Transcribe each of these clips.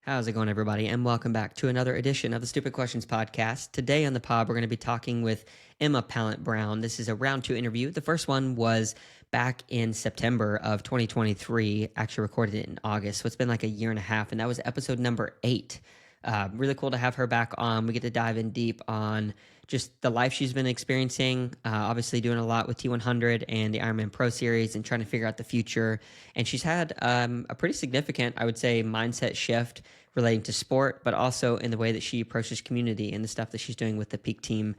How's it going, everybody? And welcome back to another edition of the Stupid Questions podcast. Today on the pod, we're going to be talking with Emma Pallant-Browne. This is a round two interview. The first one was back in September of 2023, actually recorded it in August. So it's been like a year and a half, and that was episode number 8. Really cool to have her back on. We get to dive in deep on just the life she's been experiencing, obviously doing a lot with T100 and the Ironman Pro Series and trying to figure out the future. And she's had a pretty significant, I would say, mindset shift relating to sport, but also in the way that she approaches community and the stuff that she's doing with the Peak team,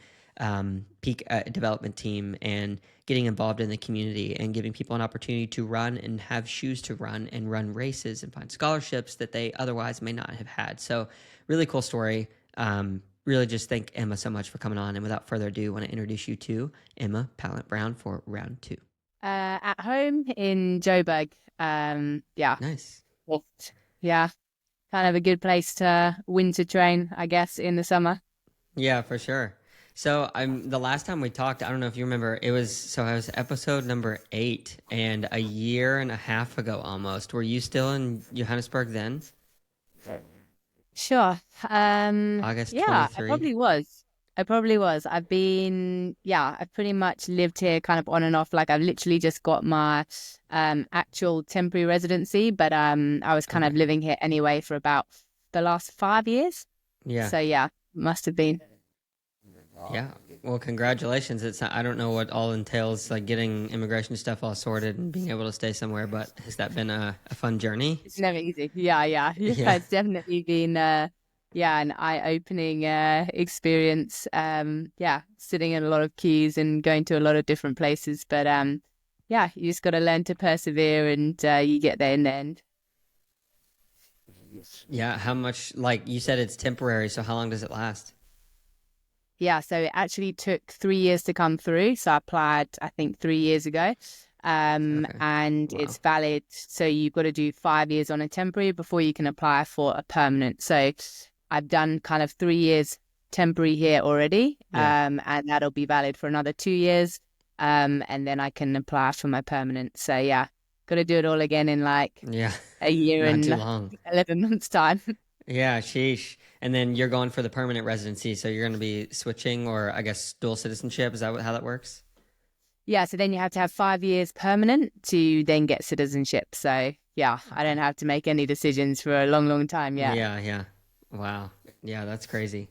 Peak development team, and getting involved in the community and giving people an opportunity to run and have shoes to run and run races and find scholarships that they otherwise may not have had. So really cool story. Really just thank Emma so much for coming on. And without further ado, I want to introduce you to Emma Pallant-Browne for round 2. At home in Joburg. Nice. Yeah, kind of a good place to winter train, I guess, in the summer. Yeah, for sure. So the last time we talked, I don't know if you remember, I was episode number 8, and a year and a half ago almost. Were you still in Johannesburg then? Sure. August Yeah, 23. I probably was. I've pretty much lived here kind of on and off. Like I've literally just got my actual temporary residency, but I was kind of Okay. living here anyway for about the last 5 years. Yeah. So yeah, must have been. Yeah. Well, congratulations. I don't know what all entails, like getting immigration stuff all sorted and being able to stay somewhere, but has that been a fun journey? It's never easy. Yeah. Yeah. It's definitely been an eye-opening experience. Sitting in a lot of queues and going to a lot of different places. But you just got to learn to persevere, and you get there in the end. Yeah. How much, like you said, it's temporary. So how long does it last? Yeah, so it actually took 3 years to come through. So I applied, I think, 3 years ago. Okay. And Wow. it's valid. So you've got to do 5 years on a temporary before you can apply for a permanent. So I've done kind of 3 years temporary here already. Yeah. And that'll be valid for another 2 years. And then I can apply for my permanent. So yeah, got to do it all again in like Yeah. a year Not too and long. 11 months time. Yeah. Sheesh. And then you're going for the permanent residency. So you're going to be switching, or I guess dual citizenship. Is that how that works? Yeah, so then you have to have 5 years permanent to then get citizenship. So yeah, I don't have to make any decisions for a long, long time yet. Yeah. Yeah. Wow. Yeah. That's crazy.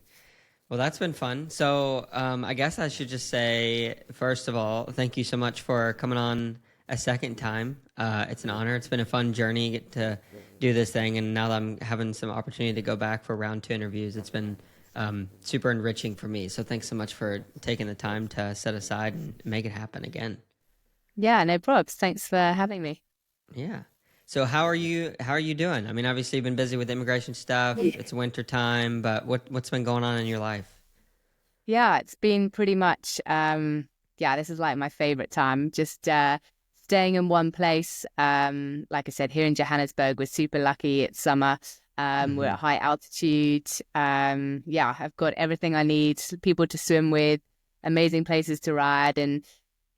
Well, that's been fun. So, I guess I should just say, first of all, thank you so much for coming on a second time. It's an honor. It's been a fun journey get to do this thing, and now that I'm having some opportunity to go back for round 2 interviews, it's been super enriching for me. So, thanks so much for taking the time to set aside and make it happen again. Yeah, no probs. Thanks for having me. Yeah. So, how are you? How are you doing? I mean, obviously, you've been busy with immigration stuff. It's winter time, but what's been going on in your life? Yeah, it's been pretty much, this is like my favorite time. Just staying in one place. Like I said, here in Johannesburg, we're super lucky. It's summer. We're Hmm. at high altitude. I've got everything I need, people to swim with, amazing places to ride. And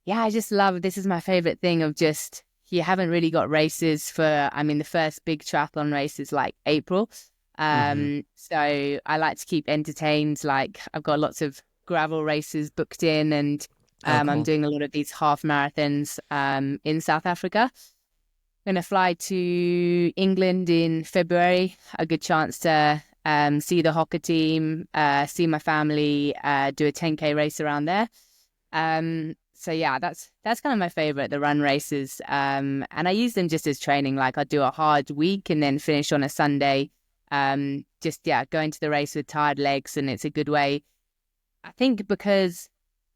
yeah, I just love, this is my favorite thing of just, you haven't really got races the first big triathlon race is like April. Hmm. So I like to keep entertained. Like I've got lots of gravel races booked in, and Oh, I'm cool. doing a lot of these half marathons in South Africa. I'm going to fly to England in February, a good chance to see the Hocker team, see my family, do a 10K race around there. So yeah, that's kind of my favorite, the run races. And I use them just as training. Like I do a hard week and then finish on a Sunday. Going to the race with tired legs, and it's a good way. I think because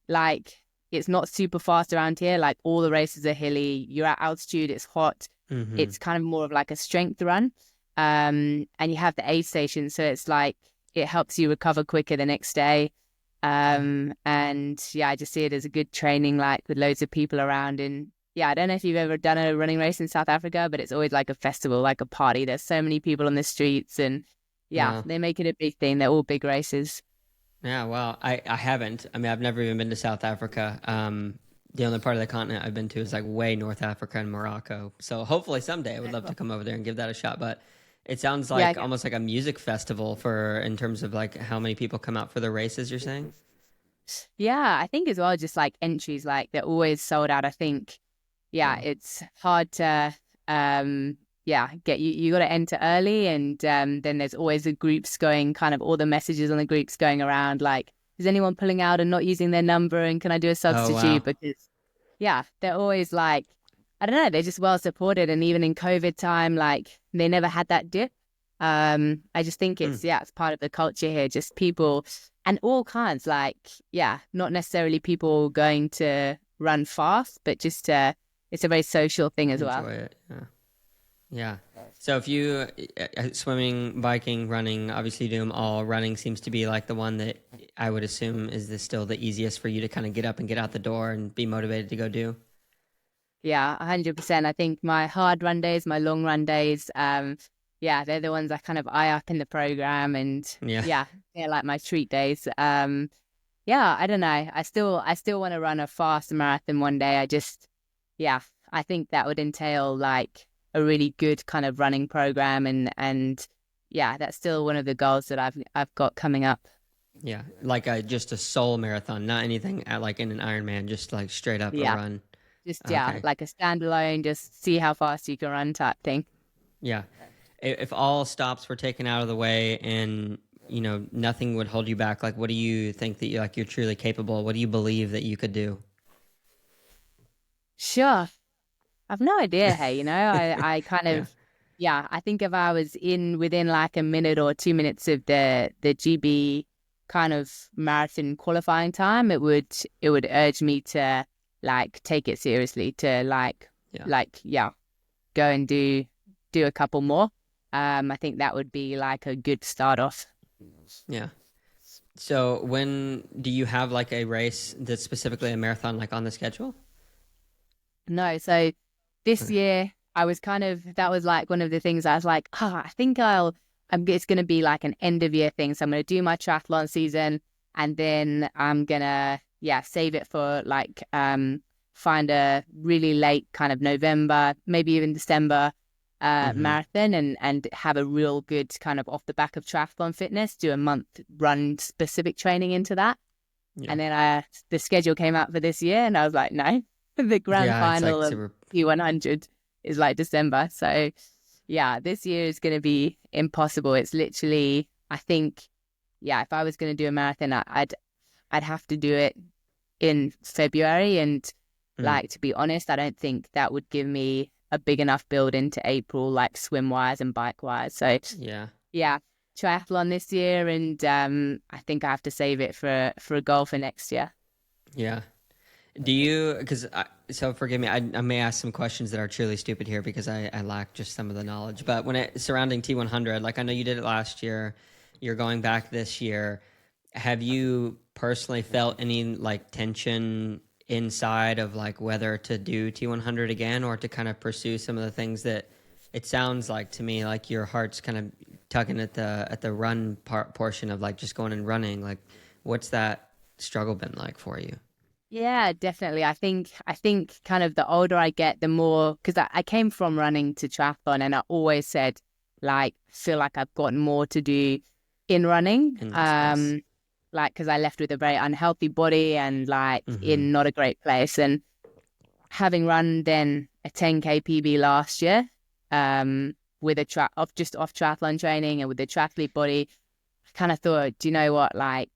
like it's not super fast around here. Like all the races are hilly. You're at altitude. It's hot. Hmm. It's kind of more of like a strength run. And you have the aid station, so it's like it helps you recover quicker the next day. Yeah. And yeah, I just see it as a good training, like with loads of people around. And yeah, I don't know if you've ever done a running race in South Africa, but it's always like a festival, like a party. There's so many people on the streets, and yeah, No. they make it a big thing. They're all big races. Yeah, well, I haven't. I mean, I've never even been to South Africa. The only part of the continent I've been to is like way North Africa and Morocco. So hopefully someday I would love to come over there and give that a shot. But It sounds Yeah, like almost like a music festival for in terms of like how many people come out for the races, you're saying? yeah, I think as well, just like entries, like they're always sold out. I think, yeah, Wow. it's hard to, get you got to enter early, and then there's always the groups going, kind of all the messages on the groups going around, like, is anyone pulling out and not using their number, and can I do a Oh, substitute? wow. Because, yeah, they're always like, I don't know, they're just well supported, and even in COVID time, like they never had that dip. I just think Hmm. it's part of the culture here, just people and all kinds, like, yeah, not necessarily people going to run fast, but just it's a very social thing as well. Enjoy it. Yeah. Yeah. So if you swimming, biking, running, obviously you do them all. Running seems to be like the one that I would assume is still the easiest for you to kind of get up and get out the door and be motivated to go do. Yeah, 100%. I think my hard run days, my long run days, yeah, they're the ones I kind of eye up in the program, and Yeah. yeah, they're like my treat days. Yeah, I don't know. I still want to run a fast marathon one day. Yeah, I think that would entail like a really good kind of running program, and yeah, that's still one of the goals that I've got coming up. Yeah. Like just a soul marathon, not anything like in an Ironman, just like straight up a Yeah, run. just yeah, Okay. like a standalone, just see how fast you can run type thing. Yeah. If all stops were taken out of the way and nothing would hold you back, like what do you think that you're truly capable? What do you believe that you could do? Sure. I've no idea. Hey, I kind Yeah. of, yeah, I think if I was in within like a minute or 2 minutes of the GB kind of marathon qualifying time, it would urge me to like take it seriously, to Yeah. yeah, go and do a couple more. I think that would be like a good start off. Yeah. So when do you have like a race that's specifically a marathon like on the schedule? No, so this Okay. year I was kind of that was like one of the things I was like, I think it's gonna be like an end of year thing. So I'm gonna do my triathlon season, and then I'm gonna save it for like find a really late kind of November, maybe even December Mm-hmm. marathon, and have a real good kind of off the back of triathlon fitness, do a month run specific training into that. Yeah. And then the schedule came out for this year, and I was like, no, the grand Yeah, it's final like of super. P100 is like December. So yeah, this year is going to be impossible. It's literally, I think, yeah, if I was going to do a marathon, I'd have to do it in February. And Mm, like, to be honest, I don't think that would give me a big enough build into April, like swim wise and bike wise. So yeah. yeah, triathlon this year, and I think I have to save it for a goal for next year. Yeah. Do you, because so forgive me, I may ask some questions that are truly stupid here because I lack just some of the knowledge. But when it surrounding T100, like I know you did it last year, you're going back this year. Have you personally felt any like tension inside of like whether to do T100 again or to kind of pursue some of the things that it sounds like to me like your heart's kind of tugging at the run portion of like just going and running. Like, what's that struggle been like for you? Yeah, definitely. I think kind of the older I get, the more because I came from running to triathlon, and I always said like feel like I've got more to do in running. In that space. Like because I left with a very unhealthy body and like Mm-hmm. in not a great place. And having run then a 10K PB last year, with a off triathlon training and with the triathlete body, I kind of thought, do you know what? Like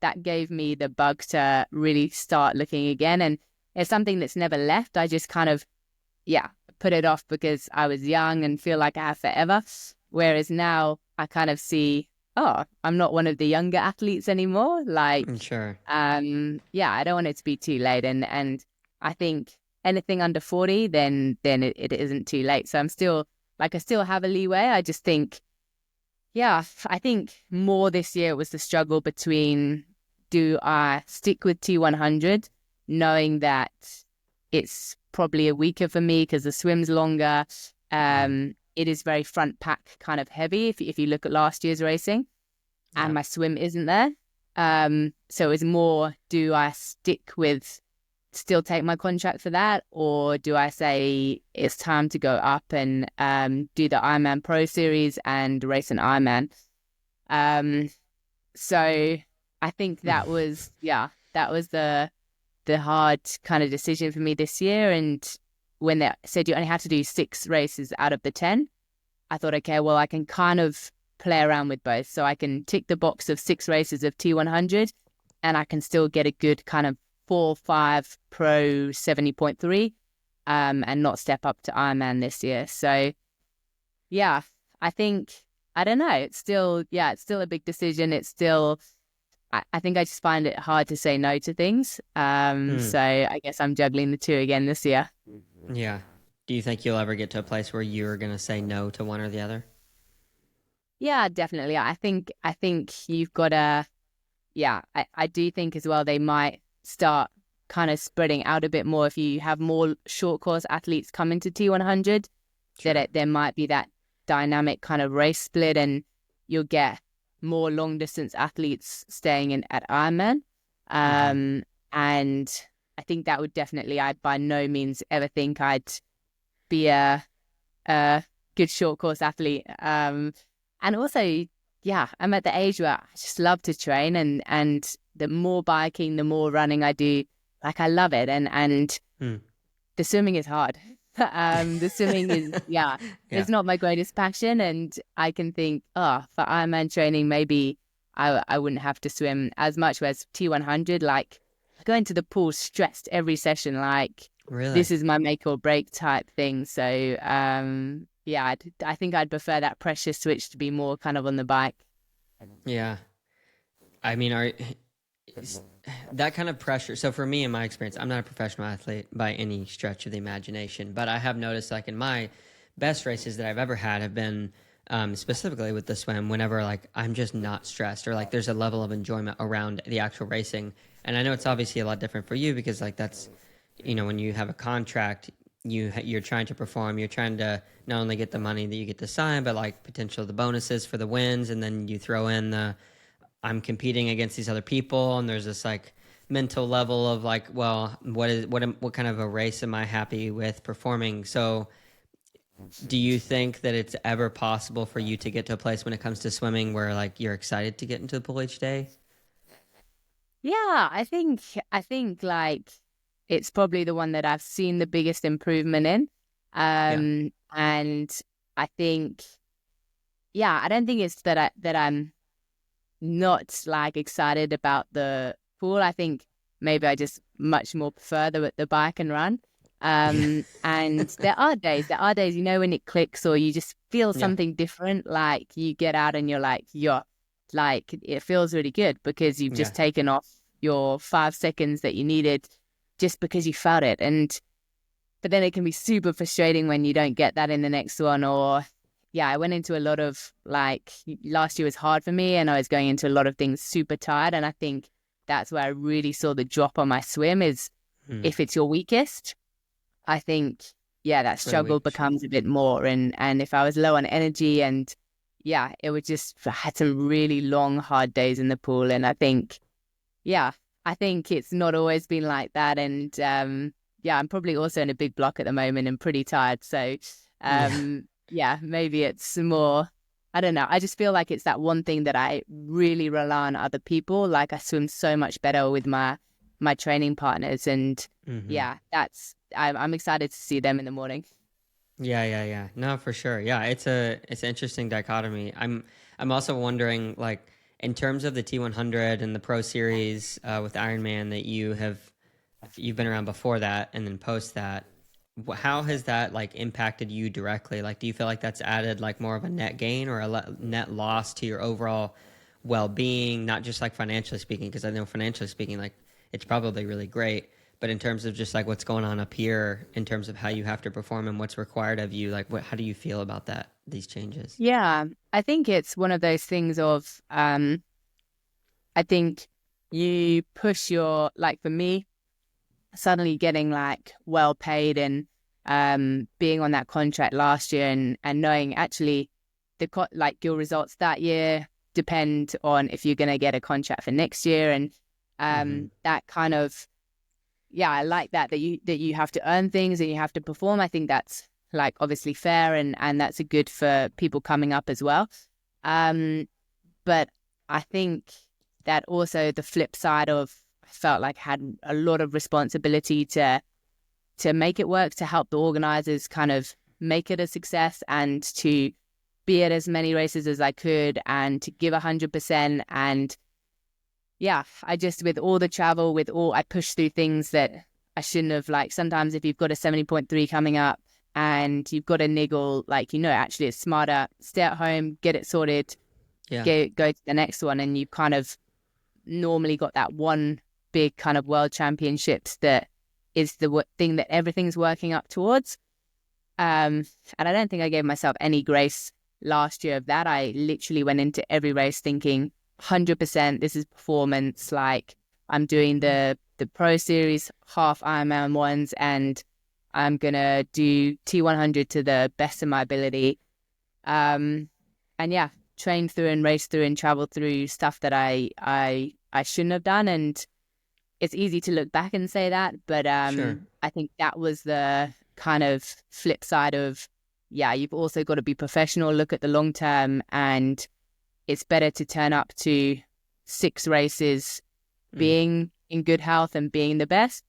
that gave me the bug to really start looking again. And it's something that's never left. I just kind of, put it off because I was young and feel like I have forever. Whereas now I kind of see, oh, I'm not one of the younger athletes anymore. Like, Sure. I don't want it to be too late. And I think anything under 40, then it isn't too late. So I'm still like, I still have a leeway. I just think, yeah, I think more this year was the struggle between do I stick with T100, knowing that it's probably a weaker for me because the swim's longer. Mm-hmm. It is very front pack kind of heavy if you look at last year's racing, and Yeah. my swim isn't there. So it's more, do I stick with still take my contract for that, or do I say it's time to go up and do the Ironman Pro Series and race an Ironman? Um, so I think that was the hard kind of decision for me this year. And when they said you only had to do 6 races out of the 10, I thought, okay, well, I can kind of play around with both. So I can tick the box of 6 races of T100 and I can still get a good kind of 4-5 Pro 70.3 and not step up to Ironman this year. So yeah, I think, I don't know. It's still a big decision. It's still, I think I just find it hard to say no to things. So I guess I'm juggling the two again this year. Yeah. Do you think you'll ever get to a place where you're going to say no to one or the other? Yeah, definitely. I think you've got to, I do think as well they might start kind of spreading out a bit more if you have more short course athletes coming to T100, Sure. there might be that dynamic kind of race split and you'll get more long distance athletes staying in at Ironman. And I think that would definitely, I by no means ever think I'd be a good short course athlete. And also, yeah, I'm at the age where I just love to train and the more biking, the more running I do, like I love it. And the swimming is hard. The swimming is, Yeah. it's not my greatest passion. And I can think, oh, for Ironman training, maybe I wouldn't have to swim as much. Whereas T100, like I go into the pool stressed every session, like Really? this is my make or break type thing. So, yeah, I think I'd prefer that pressure switch to be more kind of on the bike. Yeah. I mean, that kind of pressure. So for me, in my experience, I'm not a professional athlete by any stretch of the imagination, but I have noticed, like in my best races that I've ever had, have been specifically with the swim. Whenever like I'm just not stressed, or like there's a level of enjoyment around the actual racing. And I know it's obviously a lot different for you because like that's, when you have a contract, you're trying to perform. You're trying to not only get the money that you get to sign, but like potential the bonuses for the wins, and then you throw in the I'm competing against these other people, and there's this like mental level of like, well, what kind of a race am I happy with performing? So, do you think that it's ever possible for you to get to a place when it comes to swimming where like you're excited to get into the pool each day? Yeah, I think like it's probably the one that I've seen the biggest improvement in. Yeah, And I think, yeah, I don't think it's that I'm not like excited about the pool. I think maybe I just much more prefer the bike and run. yeah, And there are days, when it clicks or you just feel yeah, something different, like you get out and you're like, like it feels really good because you've yeah, just taken off your 5 seconds that you needed just because you felt it. But then it can be super frustrating when you don't get that in the next one. Or yeah, I went into a lot of like last year was hard for me and I was going into a lot of things super tired. And I think that's where I really saw the drop on my swim is Hmm. if it's your weakest, I think, yeah, that It's really struggle weak. Sure. becomes a bit more. And if I was low on energy and yeah, it would just I had some really long, hard days in the pool. And I think, yeah, I think it's not always been like that. And yeah, I'm probably also in a big block at the moment and pretty tired. So Yeah, yeah, maybe it's more, I don't know. I just feel like it's that one thing that I really rely on other people. Like I swim so much better with my training partners. And hmm, yeah, I'm excited to see them in the morning. yeah, yeah, yeah. No, for sure. Yeah, it's an interesting dichotomy. I'm also wondering like in terms of the T100 and the Pro Series with Ironman that you've been around before that and then post that. How has that like impacted you directly? Like, do you feel like that's added like more of a net gain or a net loss to your overall well-being, not just like financially speaking? Because I know financially speaking, like it's probably really great, but in terms of just like what's going on up here, in terms of how you have to perform and what's required of you, like how do you feel about that? These changes? Yeah, I think it's one of those things of I think you push your like for me suddenly getting like well paid and being on that contract last year and knowing actually like your results that year depend on if you're going to get a contract for next year and Mm-hmm. that kind of yeah, I like that you have to earn things and you have to perform. I think that's like obviously fair, and that's a good for people coming up as well. Um, but I think that also the flip side of, I felt like I had a lot of responsibility to make it work, to help the organizers kind of make it a success, and to be at as many races as I could, and to give 100%. And yeah, I just, with all the travel, I pushed through things that I shouldn't have. Like sometimes if you've got a 70.3 coming up and you've got a niggle, like, actually it's smarter, stay at home, get it sorted, Yeah, go to the next one. And you kind of normally got that one big kind of world championships that is the thing that everything's working up towards. And I don't think I gave myself any grace last year of that. I literally went into every race thinking 100% this is performance. Like, I'm doing the Pro Series half Ironman ones, and I'm gonna do T100 to the best of my ability. And yeah, train through and race through and travel through stuff that I shouldn't have done. And it's easy to look back and say that, but sure. I think that was the kind of flip side of, yeah, you've also got to be professional, look at the long term, and it's better to turn up to 6 races Mm. being in good health and being the best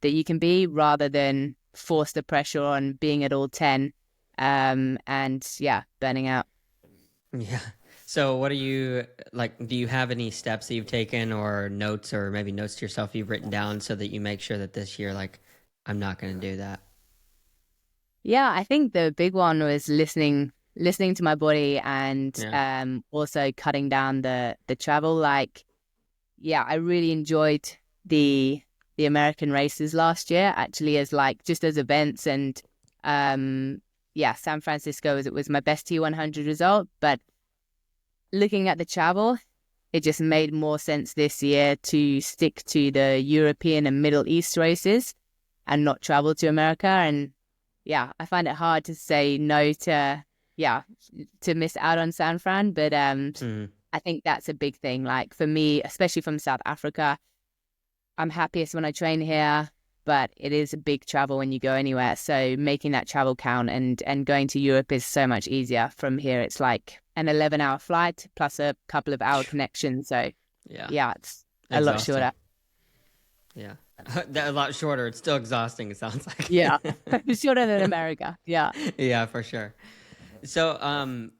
that you can be, rather than force the pressure on being at all 10, and yeah, burning out. Yeah. So what are you like? Do you have any steps that you've taken or notes or maybe notes to yourself you've written down so that you make sure that this year, like, I'm not going to do that? Yeah, I think the big one was listening to my body, and Yeah. also cutting down the travel. Like, yeah, I really enjoyed the American races last year, actually, as like just as events. And yeah, San Francisco was my best T100 result. But looking at the travel, it just made more sense this year to stick to the European and Middle East races and not travel to America. And yeah, I find it hard to say no to, yeah, to miss out on San Fran. But Mm. I think that's a big thing. Like for me, especially from South Africa, I'm happiest when I train here, but it is a big travel when you go anywhere. So making that travel count, and going to Europe is so much easier from here. It's like an 11-hour flight plus a couple of hour connection. So Yeah. yeah, it's a lot Exhausting. shorter. Yeah. That a lot shorter. It's still exhausting, it sounds Yeah. like. Shorter than America. Yeah. Yeah, for sure. So,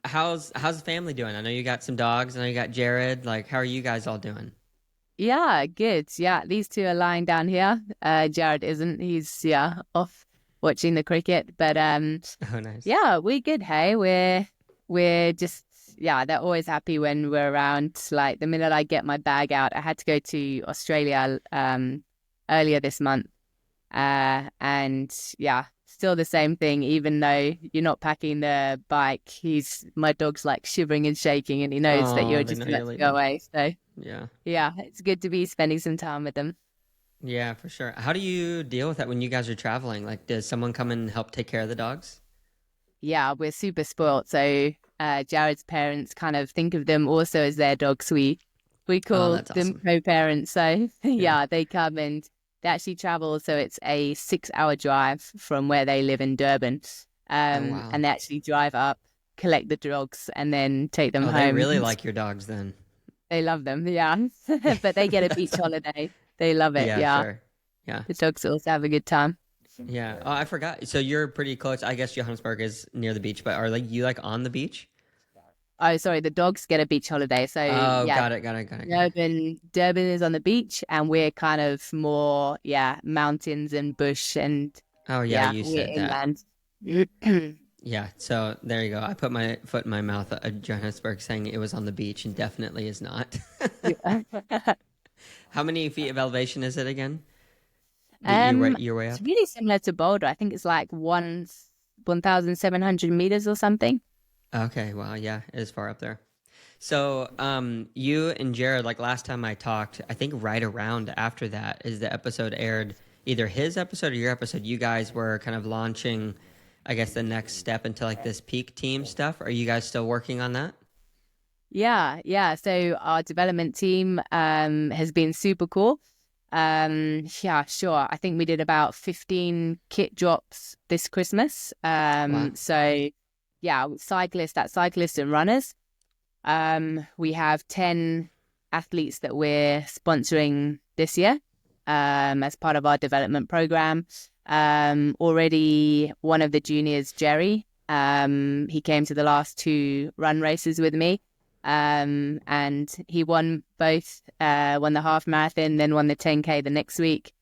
how's the family doing? I know you got some dogs. I know you got Jared. Like, how are you guys all doing? Yeah, good. Yeah, these two are lying down here. Jared isn't. He's, yeah, off watching the cricket. But Oh, nice. yeah, we're good. Hey, we're just, yeah, they're always happy when we're around. Like the minute I get my bag out, I had to go to Australia earlier this month. And yeah, still the same thing. Even though you're not packing the bike, my dog's like shivering and shaking, and he knows that Oh, you're they just know you're about to go leaving. away. So Yeah. yeah, it's good to be spending some time with them. Yeah, for sure. How do you deal with that when you guys are traveling? Like, does someone come and help take care of the dogs? Yeah, we're super spoilt. So Jared's parents kind of think of them also as their dogs. We Oh, call that's them awesome. co-parents. So Yeah. yeah, they come and they actually travel. So it's a 6-hour drive from where they live in Durban. Oh, wow. And they actually drive up, collect the dogs, and then take them Oh, they home. really like your dogs then. They love them, yeah. But they get a beach That's awesome. holiday. They love it, Yeah, yeah. sure. Yeah. The dogs also have a good time. Yeah. Oh, I forgot. So you're pretty close. I guess Johannesburg is near the beach, but are like you like on the beach? Oh, sorry, the dogs get a beach holiday. So Oh, yeah, got it, got it, got it, got it. Durban is on the beach, and we're kind of more, yeah, mountains and bush, and Oh, yeah, yeah, you we're said that. inland. Yeah, so there you go. I put my foot in my mouth at Johannesburg saying it was on the beach and definitely is not. Yeah. How many feet of elevation is it again? That you're way It's up? really similar to Boulder. I think it's like 1,700 meters or something. Okay, wow, yeah, it is far up there. So, you and Jared, like last time I talked, I think right around after that is the episode aired, either his episode or your episode. You guys were kind of launching, I guess, the next step into like this peak team stuff. Are you guys still working on that? Yeah, yeah. So our development team has been super cool. Yeah, sure. I think we did about 15 kit drops this Christmas. Wow. So yeah, cyclists and runners. We have 10 athletes that we're sponsoring this year, as part of our development program. Already one of the juniors, Jerry, he came to the last two run races with me. And he won both, won the half marathon, then won the 10K the next week,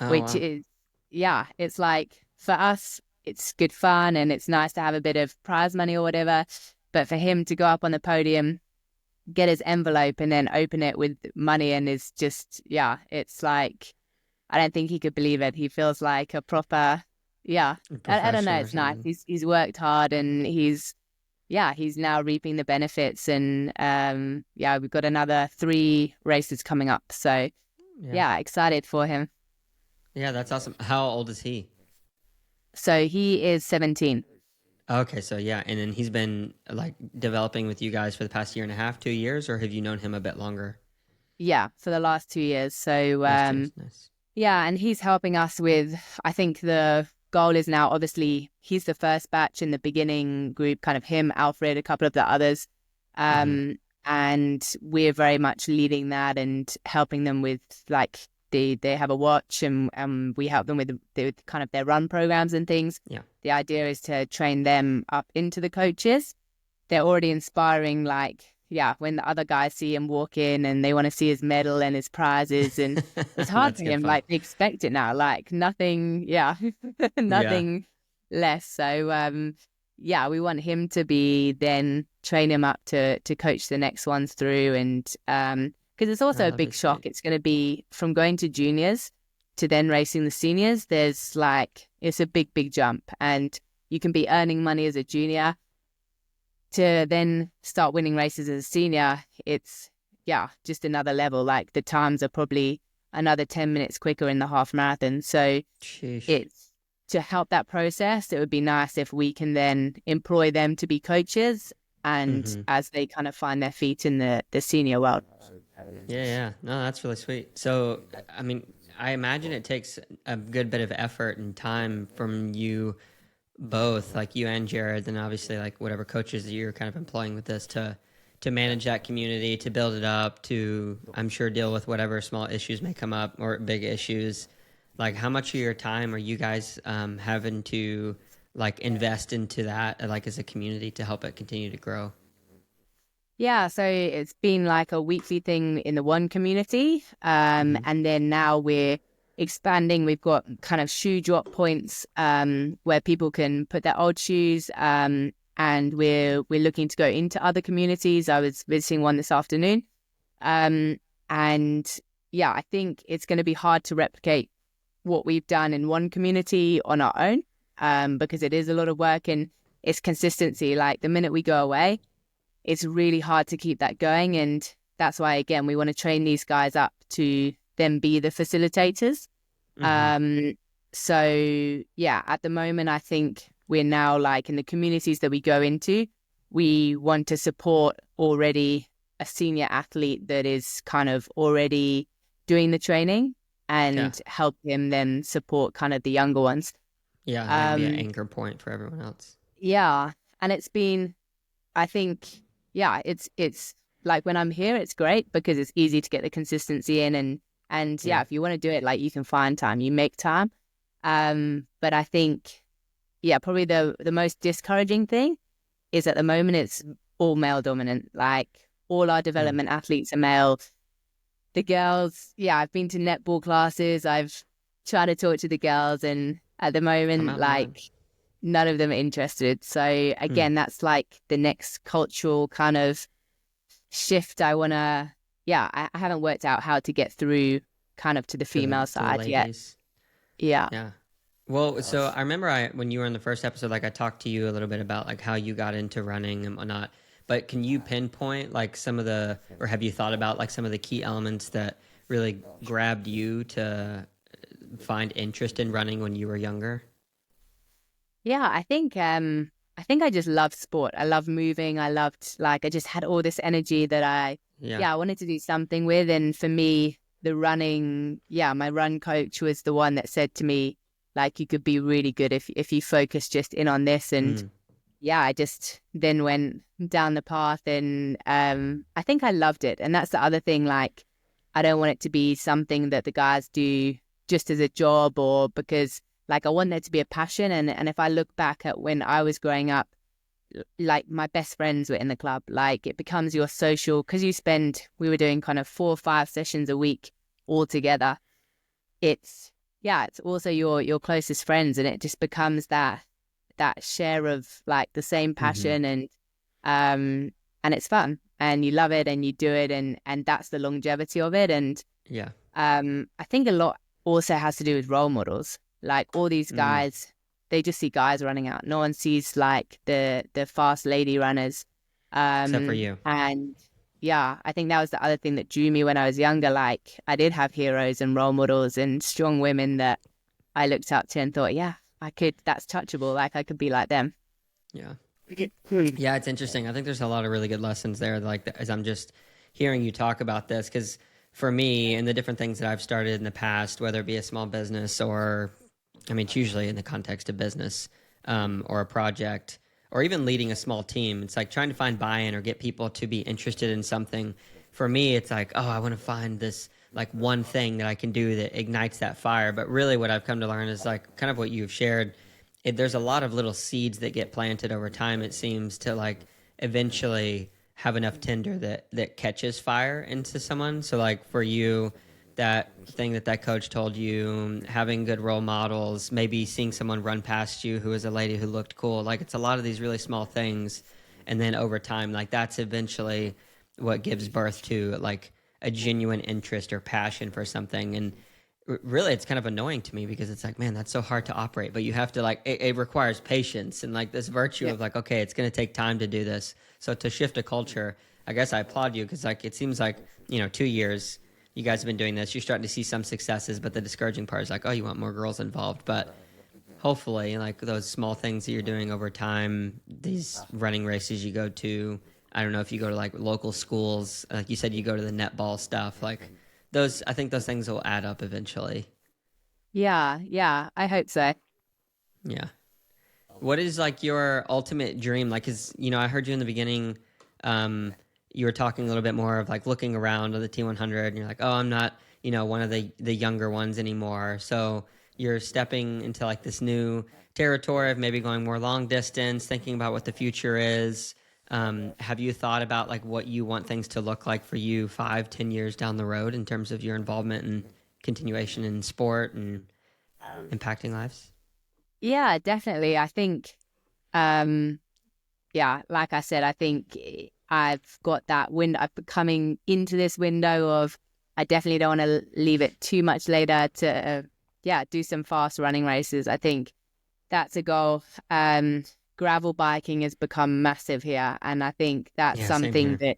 Oh, which wow. is, yeah, it's like for us, it's good fun and it's nice to have a bit of prize money or whatever. But for him to go up on the podium, get his envelope and then open it with money and is just, yeah, it's like, I don't think he could believe it. He feels like a proper, yeah, A I don't know. professional or It's nice. something. He's worked hard and he's now reaping the benefits. And yeah, we've got another 3 races coming up. So Yeah. yeah, excited for him. Yeah, that's awesome. How old is he? So he is 17. Okay, so yeah, and then he's been like developing with you guys for the past year and a half, 2 years, or have you known him a bit longer? Yeah, for the last 2 years. So Last 2 years, nice. yeah, and he's helping us with, I think the goal is now, obviously, he's the first batch in the beginning group, kind of him, Alfred, a couple of the others. Mm-hmm. And we're very much leading that and helping them with, like, they have a watch and we help them with the kind of their run programs and things. Yeah. The idea is to train them up into the coaches. They're already inspiring, like, yeah, when the other guys see him walk in and they want to see his medal and his prizes, and it's hard That's for good him, fun. like they expect it now, like nothing, yeah, Yeah. nothing less. So yeah, we want him to be, then train him up to coach the next ones through. And because it's Oh, also a that'd be big shock. sweet. It's going to be from going to juniors to then racing the seniors. There's like, it's a big jump, and you can be earning money as a junior to then start winning races as a senior. It's, yeah, just another level. Like the times are probably another 10 minutes quicker in the half marathon. So Sheesh. it's, to help that process, it would be nice if we can then employ them to be coaches, and Mm-hmm. as they kind of find their feet in the senior world. Yeah, yeah. No, that's really sweet. So, I mean, I imagine it takes a good bit of effort and time from you both, like you and Jared, and obviously like whatever coaches that you're kind of employing with this to manage that community, to build it up, to I'm sure deal with whatever small issues may come up or big issues. Like, how much of your time are you guys having to like invest into that, like as a community, to help it continue to grow? Yeah, so it's been like a weekly thing in the one community. Mm-hmm. And then now we're expanding. We've got kind of shoe drop points, where people can put their old shoes. And we're looking to go into other communities. I was visiting one this afternoon. Um, and yeah, I think it's going to be hard to replicate what we've done in one community on our own, because it is a lot of work and it's consistency. Like the minute we go away, it's really hard to keep that going. And that's why, again, we want to train these guys up to then be the facilitators. Mm-hmm. Um, so yeah, at the moment, I think we're now like in the communities that we go into, we want to support already a senior athlete that is kind of already doing the training Yeah. and help him then support kind of the younger ones. Yeah. Like be an Um, anchor point for everyone else. yeah. And it's been, I think, yeah, it's like when I'm here, it's great because it's easy to get the consistency in, and yeah, Yeah. if you want to do it, like you can find time, you make time. But I think, yeah, probably the most discouraging thing is at the moment it's all male dominant. Like all our Mm. development athletes are male. The girls, yeah, I've been to netball classes. I've tried to talk to the girls, and at the Come moment, out and run. like none of them are interested. So Hmm. again, that's like the next cultural kind of shift I want to, yeah, I haven't worked out how to get through kind of to the female To the side yet. ladies. Yeah. Yeah. Well, so I remember when you were in the first episode, like I talked to you a little bit about like how you got into running and whatnot. But can you pinpoint like some of the, or have you thought about like some of the key elements that really grabbed you to find interest in running when you were younger? Yeah, I think I just love sport. I love moving. I loved, like, I just had all this energy that Yeah. yeah, I wanted to do something with. And for me, the running, my run coach was the one that said to me, like, you could be really good if you focus just in on this. And Mm, I just then went down the path, and I think I loved it. And that's the other thing, like, I don't want it to be something that the guys do just as a job, or because, like, I want there to be a passion. And if I look back at when I was growing up, like, my best friends were in the club. Like, it becomes your social, because we were doing kind of 4 or 5 sessions a week all together. It's it's also your closest friends, and it just becomes that share of, like, the same hmm. passion. And it's fun, and you love it, and you do it, and that's the longevity of it. And Yeah. I think a lot also has to do with role models. Like, all these Mm. guys, they just see guys running out. No one sees, like, the fast lady runners. Except for you. And I think that was the other thing that drew me when I was younger. Like, I did have heroes and role models and strong women that I looked up to and thought, that's touchable. Like, I could be like them. Yeah. Hmm. Yeah, it's interesting. I think there's a lot of really good lessons there. Like as I'm just hearing you talk about this, because for me and the different things that I've started in the past, whether it be a small business or, I mean, it's usually in the context of business, or a project, or even leading a small team. It's like trying to find buy-in or get people to be interested in something. For me, it's like, oh, I want to find this like one thing that I can do that ignites that fire. But really, what I've come to learn is like kind of what you've shared. There's a lot of little seeds that get planted over time. It seems to like eventually have enough tinder that catches fire into someone. So like for you, that thing that coach told you, having good role models, maybe seeing someone run past you who was a lady who looked cool. Like it's a lot of these really small things, and then over time, like that's eventually what gives birth to like a genuine interest or passion for something. And really it's kind of annoying to me because it's like, man, that's so hard to operate, but you have to like it requires patience and like this virtue Yeah. of like, okay, it's going to take time to do this. So to shift a culture, I guess I applaud you because like it seems like 2 years you guys have been doing this, you're starting to see some successes, but the discouraging part is like, oh, you want more girls involved. But hopefully like those small things that you're doing over time, these running races you go to, I don't know if you go to like local schools, like you said, you go to the netball stuff, like those, I think those things will add up eventually. Yeah, I hope so. Yeah. What is like your ultimate dream? Like, cause I heard you in the beginning, um, you were talking a little bit more of like looking around on the T100 and you're like, oh, I'm not, one of the younger ones anymore. So you're stepping into like this new territory of maybe going more long distance, thinking about what the future is. Have you thought about like what you want things to look like for you 5, 10 years down the road in terms of your involvement and continuation in sport and impacting lives? Yeah, definitely. I think, um, like I said, I think I've got that window. I'm coming into this window of, I definitely don't want to leave it too much later to, do some fast running races. I think that's a goal. Gravel biking has become massive here, and I think that's Yeah, same something here.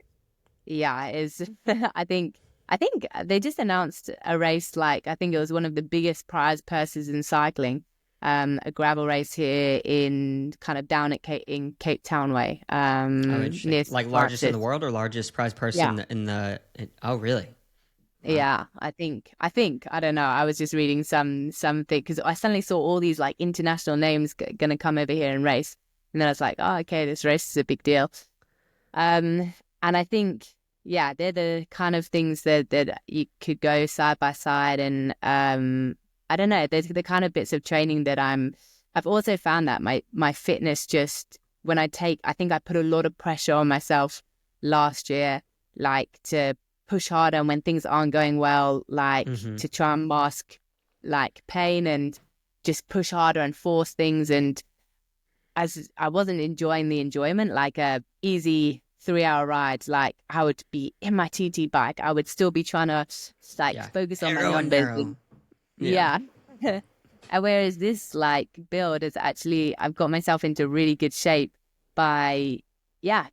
that, is. I think they just announced a race. Like, I think it was one of the biggest prize purses in cycling. A gravel race here in kind of down at Cape Town way, Oh, interesting. near St. Like largest in the Francis. world or largest prize purse Yeah, oh, really? Wow. yeah. I think I don't know. I was just reading something because I suddenly saw all these, like, international names gonna come over here and race, and then I was like, oh, okay, this race is a big deal. Um, and I think, they're the kind of things that you could go side by side. And I don't know, there's the kind of bits of training that I've also found that my fitness, just when I think I put a lot of pressure on myself last year, like, to push harder, and when things aren't going well, like, Mm-hmm. to try and mask, like, pain, and just push harder and force things. And as I wasn't enjoying the enjoyment, like a easy 3 hour ride, like, I would be in my TT bike, I would still be trying to, like, Yeah. focus on my Arrow and numbers. narrow. Yeah. Yeah. And whereas this, like, build is actually, I've got myself into really good shape by,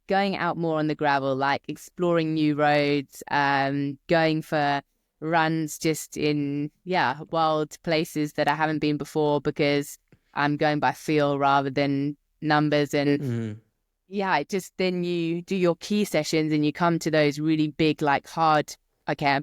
going out more on the gravel, like exploring new roads, going for runs just in, wild places that I haven't been before, because I'm going by feel rather than numbers. And Mm-hmm. just then you do your key sessions and you come to those really big, like, hard, okay,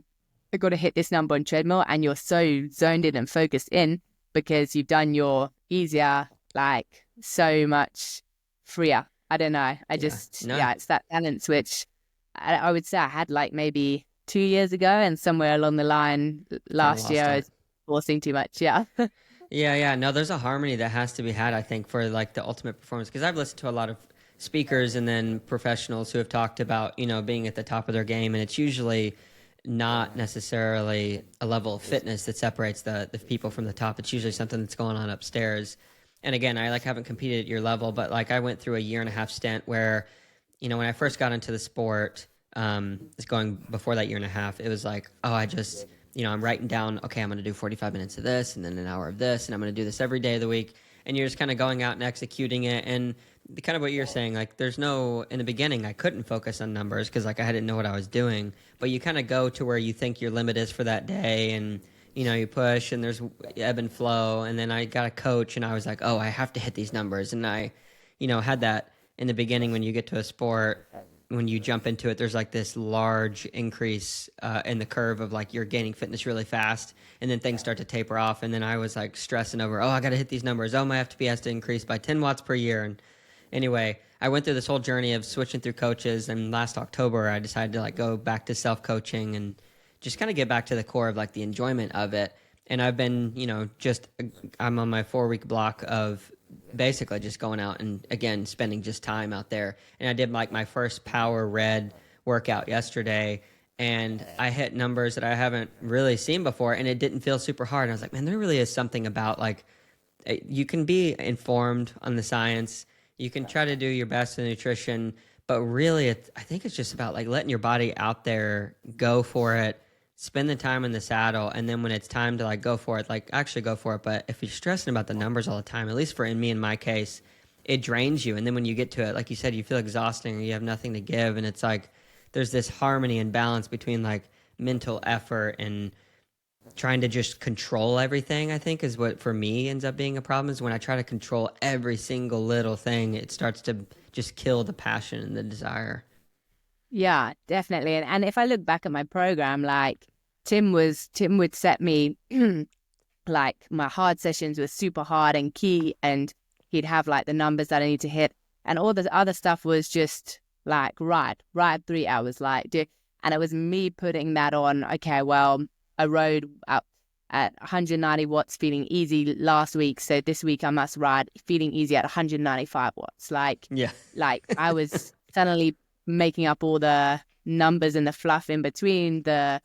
I got to hit this number on treadmill, and you're so zoned in and focused in because you've done your easier, like so much freer. I don't know. I Yeah. just, No, yeah, it's that balance, which I would say I had like maybe 2 years ago, and somewhere along the line kind of last year lost I it. was forcing too much. Yeah. Yeah, yeah. No, there's a harmony that has to be had, I think, for like the ultimate performance. Because I've listened to a lot of speakers and then professionals who have talked about, being at the top of their game, and it's usually not necessarily a level of fitness that separates the people from the top. It's usually something that's going on upstairs. And again, I like haven't competed at your level, but like I went through a year and a half stint where, when I first got into the sport, it's going before that year and a half, it was like, oh, I just, I'm writing down, okay, I'm going to do 45 minutes of this and then an hour of this, and I'm going to do this every day of the week. And you're just kind of going out and executing it. And kind of what you're saying, like, there's no, in the beginning, I couldn't focus on numbers because, like, I didn't know what I was doing. But you kind of go to where you think your limit is for that day. And, you push and there's ebb and flow. And then I got a coach and I was like, oh, I have to hit these numbers. And I, had that in the beginning when you get to a sport, when you jump into it, there's like this large increase in the curve of like you're gaining fitness really fast, and then things start to taper off. And then I was like stressing over, oh, I got to hit these numbers. Oh, my FTP has to increase by 10 watts per year. And anyway, I went through this whole journey of switching through coaches, and last October I decided to like go back to self coaching and just kind of get back to the core of like the enjoyment of it. And I've been, I'm on my 4 week block of basically just going out and again spending just time out there. And I did like my first power red workout yesterday, and I hit numbers that I haven't really seen before, and it didn't feel super hard. And I was like, man, there really is something about like you can be informed on the science, you can try to do your best in nutrition, but really I think it's just about like letting your body out there, go for it, spend the time in the saddle, and then when it's time to like go for it, like actually go for it. But if you're stressing about the numbers all the time, at least for me in my case, it drains you. And then when you get to it, like you said, you feel exhausting or you have nothing to give, and it's like there's this harmony and balance between like mental effort and trying to just control everything. I think is what for me ends up being a problem, is when I try to control every single little thing, it starts to just kill the passion and the desire. Yeah, definitely. And if I look back at my program, like Tim would set me like my hard sessions were super hard and key, and he'd have like the numbers that I need to hit, and all the other stuff was just like ride 3 hours, like do. And it was me putting that on. Okay, well, I rode up at 190 watts feeling easy last week, so this week I must ride feeling easy at 195 watts. Yeah. Like I was suddenly making up all the numbers and the fluff in between the,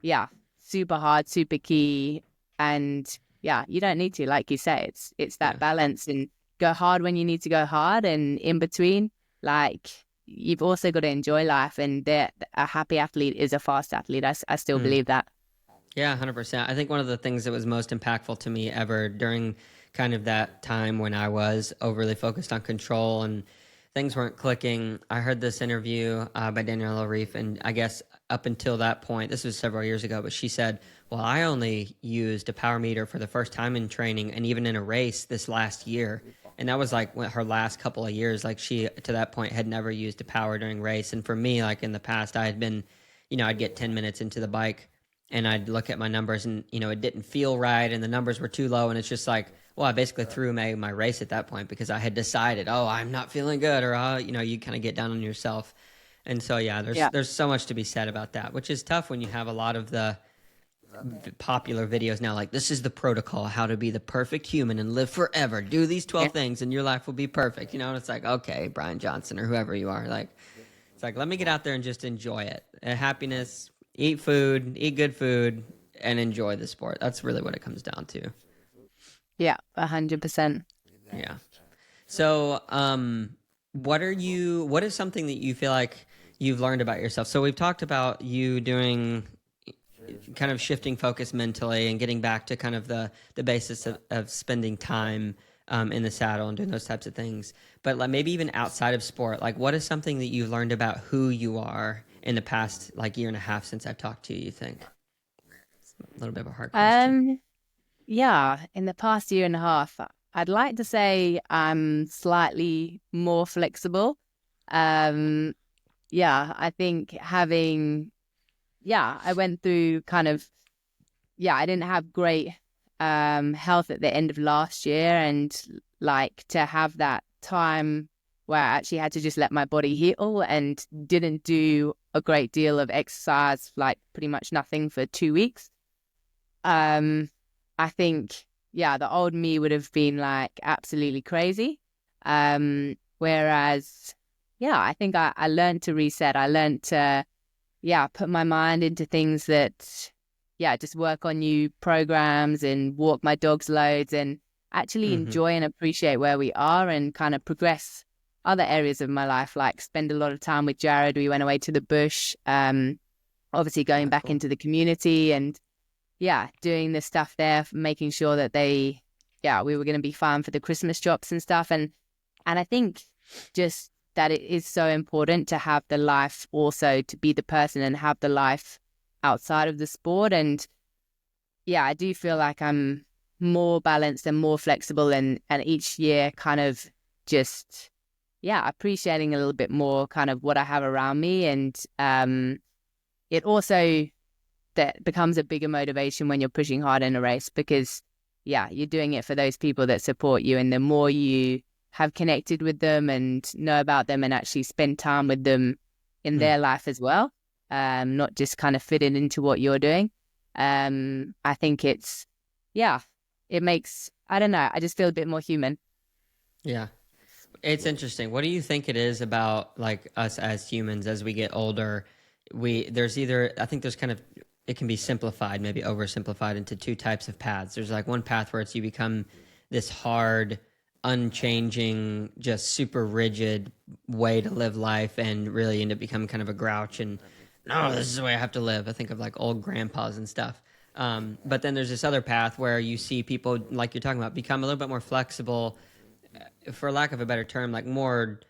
yeah, super hard, super key. And yeah, you don't need to, like you say, it's that Yeah. balance, and go hard when you need to go hard, and in between, like you've also got to enjoy life, and that a happy athlete is a fast athlete. I still Mm. believe that. Yeah, 100%. I think one of the things that was most impactful to me ever during kind of that time when I was overly focused on control and things weren't clicking, I heard this interview by Daniela Reef, and I guess up until that point, this was several years ago, but she said, well, I only used a power meter for the first time in training and even in a race this last year. And that was like her last couple of years. Like she, to that point, had never used a power during race. And for me, like in the past, I had been, I'd get 10 minutes into the bike and I'd look at my numbers and, it didn't feel right and the numbers were too low. And it's just like, well, I basically threw my race at that point because I had decided, oh, I'm not feeling good, or, you kind of get down on yourself. And so, yeah, Yeah. there's so much to be said about that, which is tough when you have a lot of the popular videos now, like this is the protocol, how to be the perfect human and live forever. Do these 12 things and your life will be perfect. And it's like, okay, Brian Johnson or whoever you are, like, it's like, let me get out there and just enjoy it. Happiness, eat food, eat good food, and enjoy the sport. That's really what it comes down to. Yeah, 100%. Yeah. So, what is something that you feel like you've learned about yourself? So we've talked about you doing kind of shifting focus mentally and getting back to kind of the basis of spending time in the saddle and doing those types of things. But like maybe even outside of sport, like what is something that you've learned about who you are in the past like year and a half since I've talked to you, you think? It's a little bit of a hard question. Um, yeah, in the past year and a half, I'd like to say I'm slightly more flexible. Um, yeah, I think having yeah, I went through kind of, yeah, I didn't have great health at the end of last year, and like to have that time where I actually had to just let my body heal and didn't do a great deal of exercise, like pretty much nothing for 2 weeks. Um, I think, yeah, the old me would have been like absolutely crazy. Whereas, yeah, I think I learned to reset. I learned to, yeah, put my mind into things that, yeah, just work on new programs and walk my dogs loads and actually Hmm. enjoy and appreciate where we are and kind of progress other areas of my life, like spend a lot of time with Jared. We went away to the bush, obviously going Yeah, back cool. into the community and, yeah, doing the stuff there, making sure that they, yeah, we were going to be fine for the Christmas shops and stuff. And I think just that it is so important to have the life also to be the person and have the life outside of the sport. And yeah, I do feel like I'm more balanced and more flexible and each year kind of just, yeah, appreciating a little bit more kind of what I have around me. And it also that becomes a bigger motivation when you're pushing hard in a race because, yeah, you're doing it for those people that support you. And the more you have connected with them and know about them and actually spend time with them in Mm. their life as well, not just kind of fit it into what you're doing. I think it's, yeah, it makes, I don't know, I just feel a bit more human. Yeah. It's interesting. What do you think it is about like us as humans as we get older? There's either I think there's kind of it can be simplified, maybe oversimplified into two types of paths. There's like one path where it's you become this hard, unchanging, just super rigid way to live life and really end up becoming kind of a grouch and no, this is the way I have to live. I think of like old grandpas and stuff. But then there's this other path where you see people like you're talking about become a little bit more flexible, for lack of a better term, like more.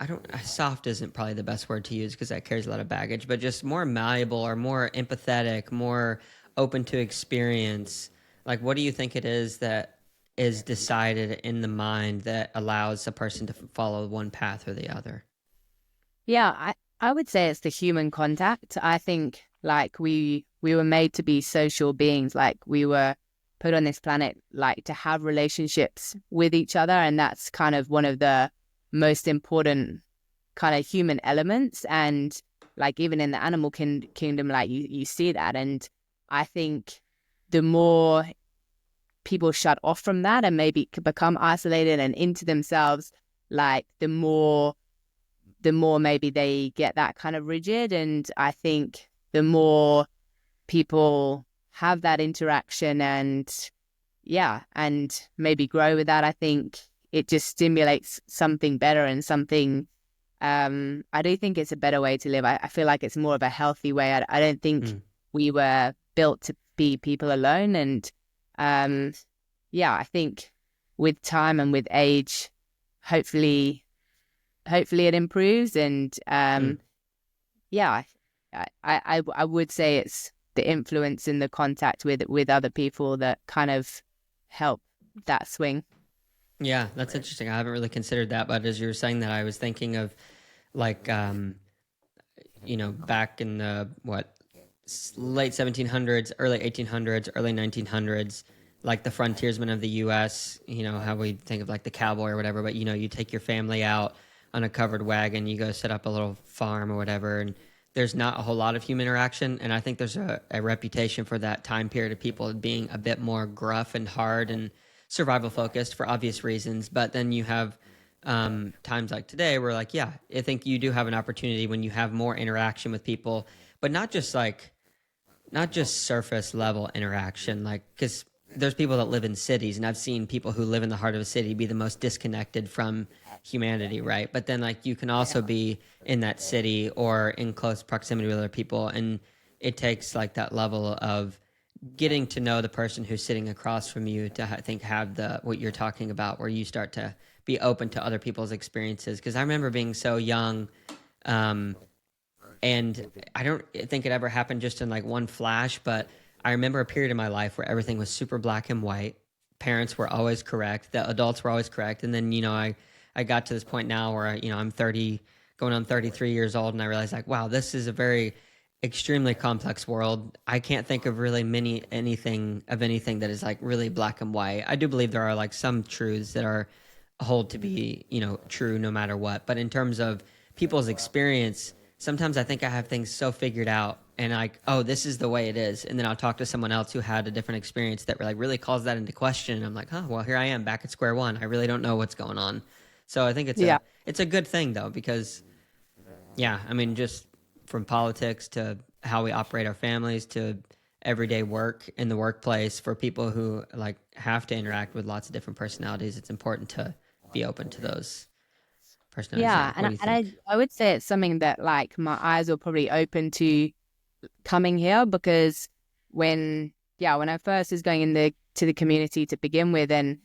I don't. Soft isn't probably the best word to use because that carries a lot of baggage, but just more malleable or more empathetic, more open to experience. Like, what do you think it is that is decided in the mind that allows a person to follow one path or the other? Yeah, I would say it's the human contact. I think like we were made to be social beings. Like we were put on this planet like to have relationships with each other, and that's kind of one of the most important kind of human elements. And like even in the animal kingdom, like you see that. And I think the more people shut off from that and maybe become isolated and into themselves, like the more maybe they get that kind of rigid. And I think the more people have that interaction and, yeah, and maybe grow with that, I think it just stimulates something better and something. I do think it's a better way to live. I feel like it's more of a healthy way. I don't think Mm, we were built to be people alone. And um, yeah, I think with time and with age, hopefully hopefully it improves. And mm. yeah, I would say it's the influence and the contact with other people that kind of help that swing. Yeah, that's interesting. I haven't really considered that, but as you were saying that, I was thinking of like back in the what late 1700s, early 1800s, early 1900s, like the frontiersmen of the U.S. How we think of like the cowboy or whatever, but you take your family out on a covered wagon, you go set up a little farm or whatever, and there's not a whole lot of human interaction. And I think there's a reputation for that time period of people being a bit more gruff and hard and survival focused for obvious reasons. But then you have times like today where like, yeah, I think you do have an opportunity when you have more interaction with people, but not just surface level interaction, like because there's people that live in cities, and I've seen people who live in the heart of a city be the most disconnected from humanity, right? But then like you can also be in that city or in close proximity with other people, and it takes like that level of getting to know the person who's sitting across from you to I think have the what you're talking about, where you start to be open to other people's experiences. Because I remember being so young, um, and I don't think it ever happened just in like one flash, but I remember a period in my life where everything was super black and white. Parents were always correct, the adults were always correct, and then I got to this point now where I'm 30, going on 33 years old, and I realized like, wow, this is a very extremely complex world. I can't think of really anything that is like really black and white. I do believe there are like some truths that are hold to be, true no matter what. But in terms of people's experience, sometimes I think I have things so figured out and like, oh, this is the way it is. And then I'll talk to someone else who had a different experience that like really calls that into question. And I'm like, oh, well, here I am back at square one. I really don't know what's going on. So I think Yeah. it's a good thing though, because yeah, I mean, just from politics to how we operate our families to everyday work in the workplace for people who like have to interact with lots of different personalities, it's important to be open to those personalities. Yeah. Yeah, What and do you I think? I would say it's something that like my eyes were probably open to coming here because when I first was going in the community to begin with, and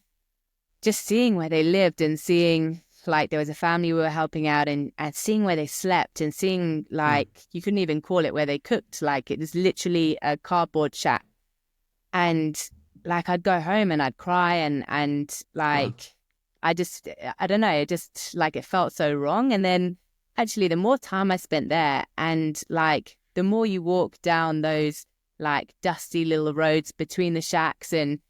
just seeing where they lived and seeing like there was a family we were helping out, and seeing where they slept, and seeing Mm. like you couldn't even call it where they cooked, like it was literally a cardboard shack. And like I'd go home and I'd cry, and Wow. like I don't know, it just like it felt so wrong. And then actually the more time I spent there, and like the more you walk down those like dusty little roads between the shacks, and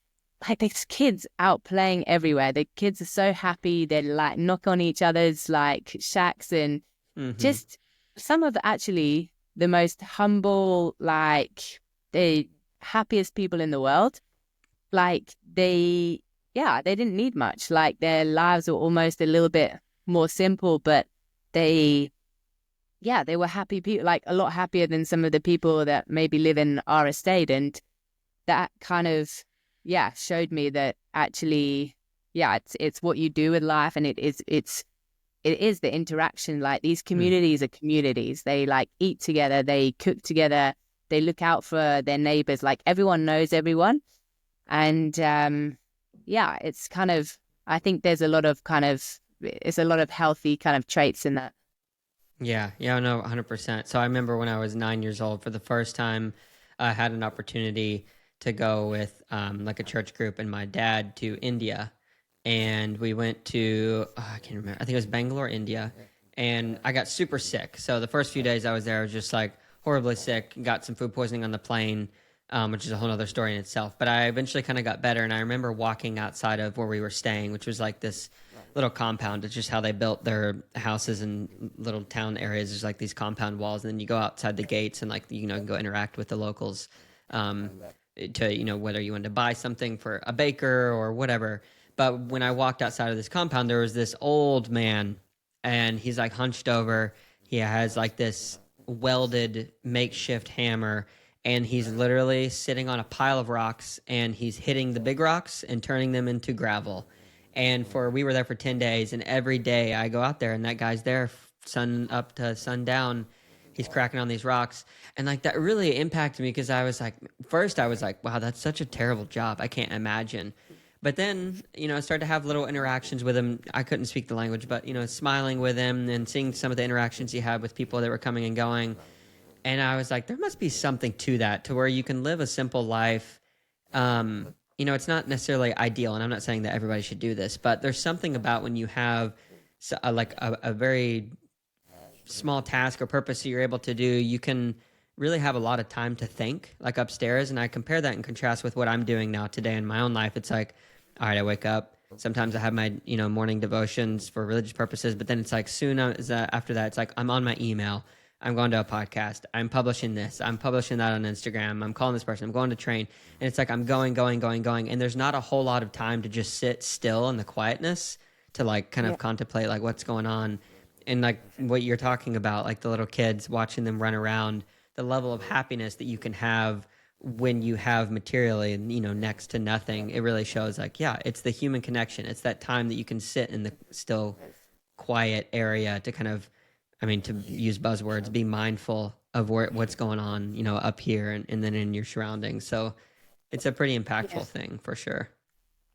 like there's kids out playing everywhere. The kids are so happy, they like knock on each other's like shacks, and Mm-hmm. just some of actually the most humble, like the happiest people in the world. Like they didn't need much. Like their lives were almost a little bit more simple, but they, they were happy people, like a lot happier than some of the people that maybe live in our estate. And that kind of, showed me that actually, it's what you do with life, and it is the interaction. Like these Mm. communities are communities. They like eat together, they cook together, they look out for their neighbors. Like everyone knows everyone. And it's kind of, I think there's a lot of it's a lot of healthy kind of traits in that. Yeah, yeah, no, 100%. So I remember when I was 9 years old, for the first time, I had an opportunity to go with like a church group and my dad to India. And we went to, I can't remember, I think it was Bangalore, India. And I got super sick. So the first few days I was there, I was just like horribly sick, got some food poisoning on the plane, which is a whole other story in itself. But I eventually kind of got better. And I remember walking outside of where we were staying, which was like this little compound. It's just how they built their houses in little town areas. There's like these compound walls, and then you go outside the gates and like go interact with the locals. Um, to whether you wanted to buy something for a baker or whatever. But when I walked outside of this compound, there was this old man, and he's like hunched over. He has like this welded makeshift hammer, and he's literally sitting on a pile of rocks, and he's hitting the big rocks and turning them into gravel. And we were there for 10 days, and every day I go out there, and that guy's there sun up to sundown. He's cracking on these rocks. And like that really impacted me because I was like, first I was like, wow, that's such a terrible job. I can't imagine. But then, I started to have little interactions with him. I couldn't speak the language, but, smiling with him and seeing some of the interactions he had with people that were coming and going. And I was like, there must be something to that, to where you can live a simple life. It's not necessarily ideal, and I'm not saying that everybody should do this, but there's something about when you have a very small task or purpose that you're able to do, you can really have a lot of time to think, like upstairs. And I compare that and contrast with what I'm doing now today in my own life. It's like, all right, I wake up. Sometimes I have my, morning devotions for religious purposes, but then it's like soon as after that, it's like I'm on my email. I'm going to a podcast. I'm publishing this. I'm publishing that on Instagram. I'm calling this person. I'm going to train. And it's like I'm going, going, going, going. And there's not a whole lot of time to just sit still in the quietness to like kind Yeah. of contemplate like what's going on. And like what you're talking about, like the little kids, watching them run around, the level of happiness that you can have when you have materially, next to nothing, it really shows like, yeah, it's the human connection. It's that time that you can sit in the still quiet area to kind of, I mean, to use buzzwords, be mindful of what's going on, up here and then in your surroundings. So it's a pretty impactful thing for sure.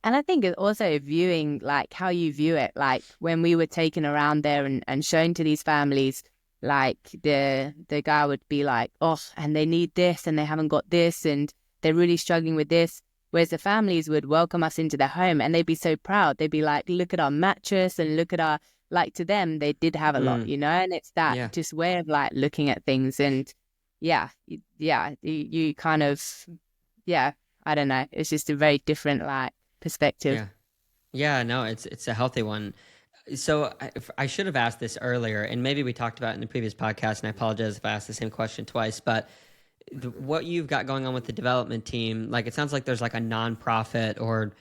And I think it's also viewing, like how you view it. Like when we were taken around there and shown to these families, like the guy would be like, oh, and they need this and they haven't got this and they're really struggling with this. Whereas the families would welcome us into their home and they'd be so proud. They'd be like, look at our mattress and look at our, like to them, they did have a lot, Mm, and it's that yeah. just way of like looking at things. And you kind of, yeah, I don't know. It's just a very different like perspective. Yeah. Yeah, no, it's a healthy one. So I should have asked this earlier, and maybe we talked about it in the previous podcast, and I apologize if I asked the same question twice, but what you've got going on with the development team, like it sounds like there's like a nonprofit or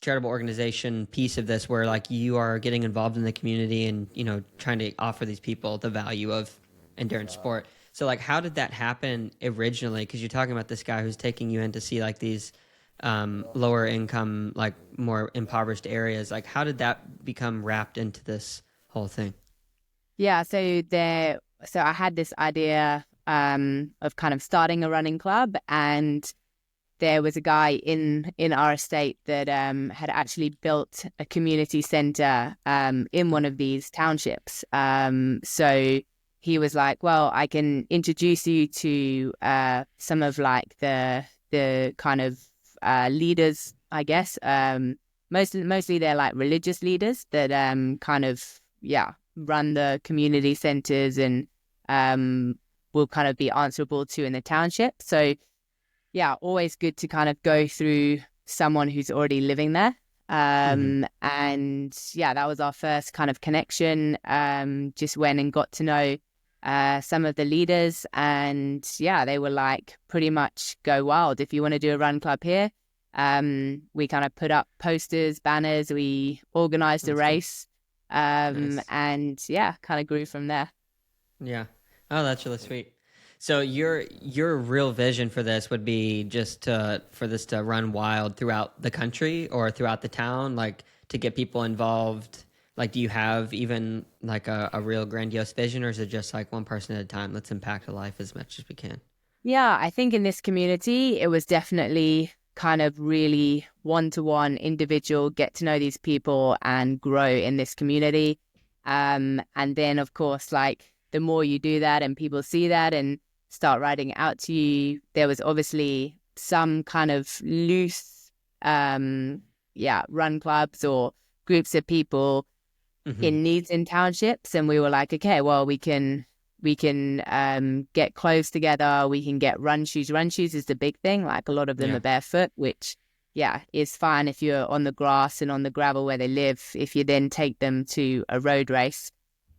charitable organization piece of this where like you are getting involved in the community and, trying to offer these people the value of endurance sport. So like, how did that happen originally? Because you're talking about this guy who's taking you in to see like these lower income, like more impoverished areas. Like, how did that become wrapped into this whole thing? Yeah, so I had this idea of kind of starting a running club, and there was a guy in our estate that had actually built a community center in one of these townships. So he was like, "Well, I can introduce you to some of like the kind of leaders, I guess. Mostly they're like religious leaders that kind of run the community centers and will kind of be answerable to in the township. So yeah, always good to kind of go through someone who's already living there. Mm-hmm. And yeah, that was our first kind of connection. Just went and got to know some of the leaders, and yeah, they were like, pretty much go wild if you want to do a run club here. We kind of put up posters, banners, we organized a That's cool. race, Nice. and yeah, kind of grew from there. Yeah. Oh, that's really sweet. So your real vision for this would be just for this to run wild throughout the country or throughout the town, like to get people involved. Like, do you have even like a real grandiose vision, or is it just like one person at a time? Let's impact a life as much as we can. Yeah, I think in this community, it was definitely kind of really one-to-one individual, get to know these people and grow in this community. And then, of course, like the more you do that and people see that and start writing out to you, there was obviously some kind of loose, run clubs or groups of people Hmm. in needs in townships, and we were like, okay, well, we can get clothes together, we can get run shoes. Run shoes is the big thing, like a lot of them are Yeah. barefoot, which yeah is fine if you're on the grass and on the gravel where they live. If you then take them to a road race,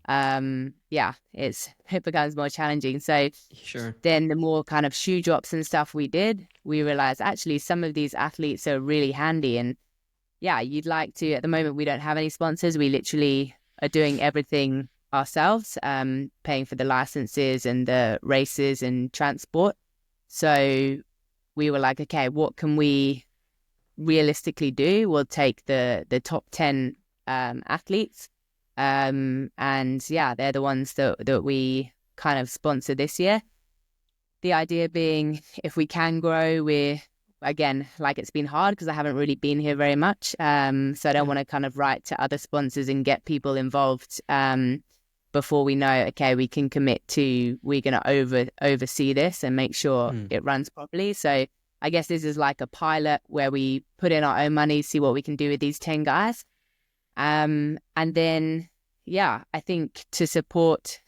it becomes more challenging. So Sure. then the more kind of shoe drops and stuff we did, we realized actually some of these athletes are really handy. And yeah, you'd like to, at the moment, we don't have any sponsors. We literally are doing everything ourselves, paying for the licenses and the races and transport. So we were like, okay, what can we realistically do? We'll take the top 10 athletes. And yeah, they're the ones that we kind of sponsor this year. The idea being, if we can grow, we're again, like it's been hard because I haven't really been here very much. So I don't Yeah. want to kind of write to other sponsors and get people involved before we know, okay, we can commit to we're going to oversee this and make sure Mm. it runs properly. So I guess this is like a pilot where we put in our own money, see what we can do with these 10 guys. And then, yeah, I think to support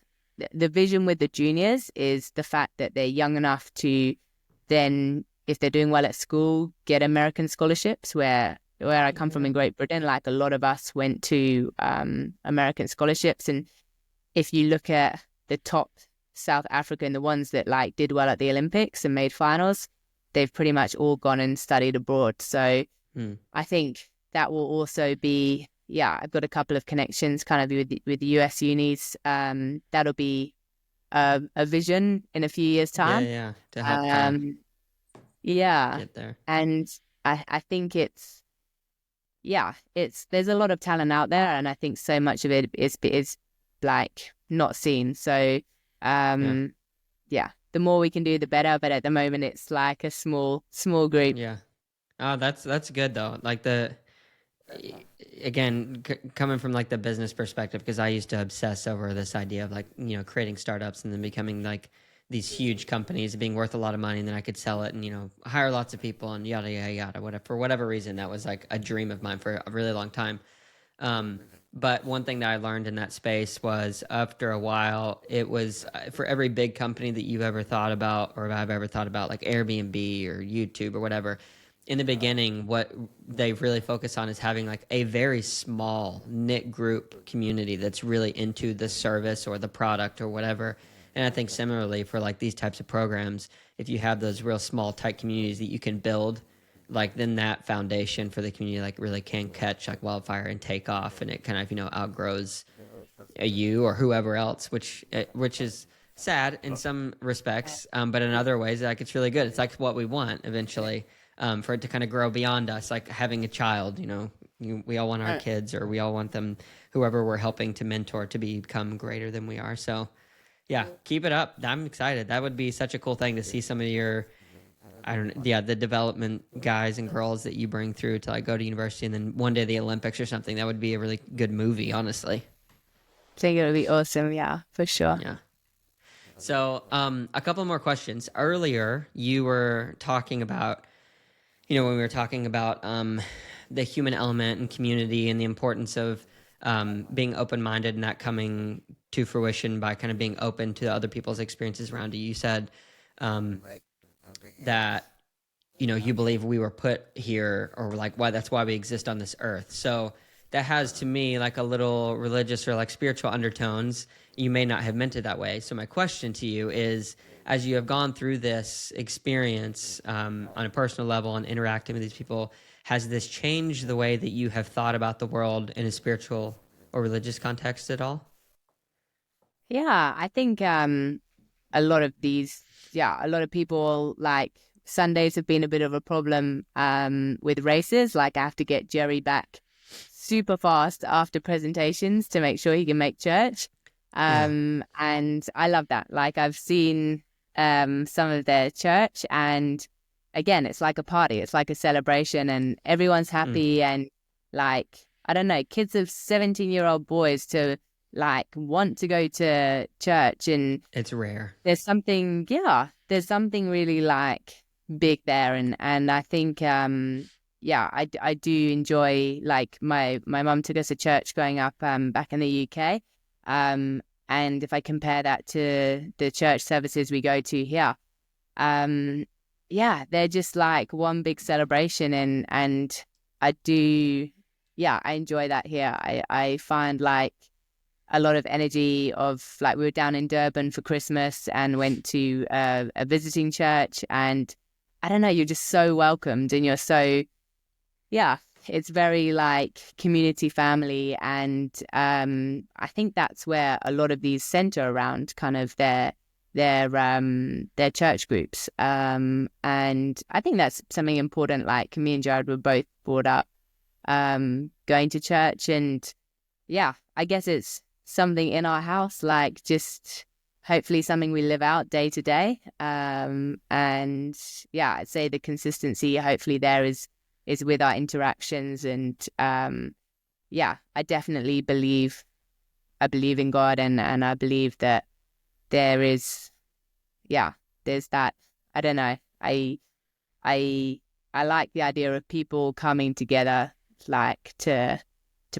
the vision with the juniors is the fact that they're young enough to then, if they're doing well at school, get American scholarships. Where I come from Yeah. in Great Britain, like a lot of us went to American scholarships. And if you look at the top South African, the ones that like did well at the Olympics and made finals, they've pretty much all gone and studied abroad. So Mm. I think that will also be, yeah, I've got a couple of connections kind of with the US unis. That'll be a vision in a few years' Yeah. time. Yeah. To help kind of Um, yeah. get there. And I think there's a lot of talent out there, and I think so much of it is like not seen. So, Yeah. um, yeah, the more we can do, the better. But at the moment, it's like a small group. Yeah. Oh, that's good though. Like again, coming from like the business perspective, because I used to obsess over this idea of like creating startups and then becoming like these huge companies being worth a lot of money, and then I could sell it and hire lots of people and yada yada yada. Whatever, for whatever reason, that was like a dream of mine for a really long time. But one thing that I learned in that space was after a while, it was for every big company that you've ever thought about or I've ever thought about, like Airbnb or YouTube or whatever. In the beginning, what they really focus on is having like a very small knit group community that's really into the service or the product or whatever. And I think similarly for like these types of programs, if you have those real small tight communities that you can build, like then that foundation for the community like really can catch like wildfire and take off, and it kind of outgrows you or whoever else, which is sad in some respects, but in other ways like it's really good. It's like what we want eventually, for it to kind of grow beyond us, like having a child. We all want our kids, or we all want them, whoever we're helping to mentor, to become greater than we are. So yeah, keep it up. I'm excited. That would be such a cool thing to see some of your, I don't know, yeah, the development guys and girls that you bring through to like go to university and then one day the Olympics or something. That would be a really good movie, honestly. I think it would be awesome. Yeah, for sure. Yeah. So, a couple more questions. Earlier, you were talking about, when we were talking about the human element and community and the importance of being open-minded and that coming to fruition by kind of being open to other people's experiences around you. You said that you believe we were put here, or like why that's why we exist on this earth. So that has to me like a little religious or like spiritual undertones. You may not have meant it that way. So my question to you is, as you have gone through this experience on a personal level and interacting with these people, has this changed the way that you have thought about the world in a spiritual or religious context at all? Yeah, I think a lot of these, yeah, a lot of people, like, Sundays have been a bit of a problem with races. Like, I have to get Jerry back super fast after presentations to make sure he can make church. Yeah. And I love that. Like, I've seen some of their church, and again, it's like a party. It's like a celebration, and everyone's Mm. happy. And like, I don't know, kids of 17-year-old boys to like want to go to church, and It's rare. there's something really like big there. And I think yeah, I do enjoy, like, my mum took us to church growing up back in the UK, and if I compare that to the church services we go to here, um yeah, they're just like one big celebration. And I do, yeah, I enjoy that here. I find like a lot of energy of, like, we were down in Durban for Christmas and went to a visiting church, and I don't know, you're just so welcomed, and you're so, yeah, it's very like community family. And I think that's where a lot of these center around kind of their church groups. And I think that's something important. Like, me and Jared were both brought up going to church, and yeah, I guess it's something in our house, like, just hopefully something we live out day to day. And yeah, I'd say the consistency hopefully there is with our interactions. And yeah, I definitely believe in God, and I believe that there is, yeah, there's that, I don't know, I I like the idea of people coming together, like, to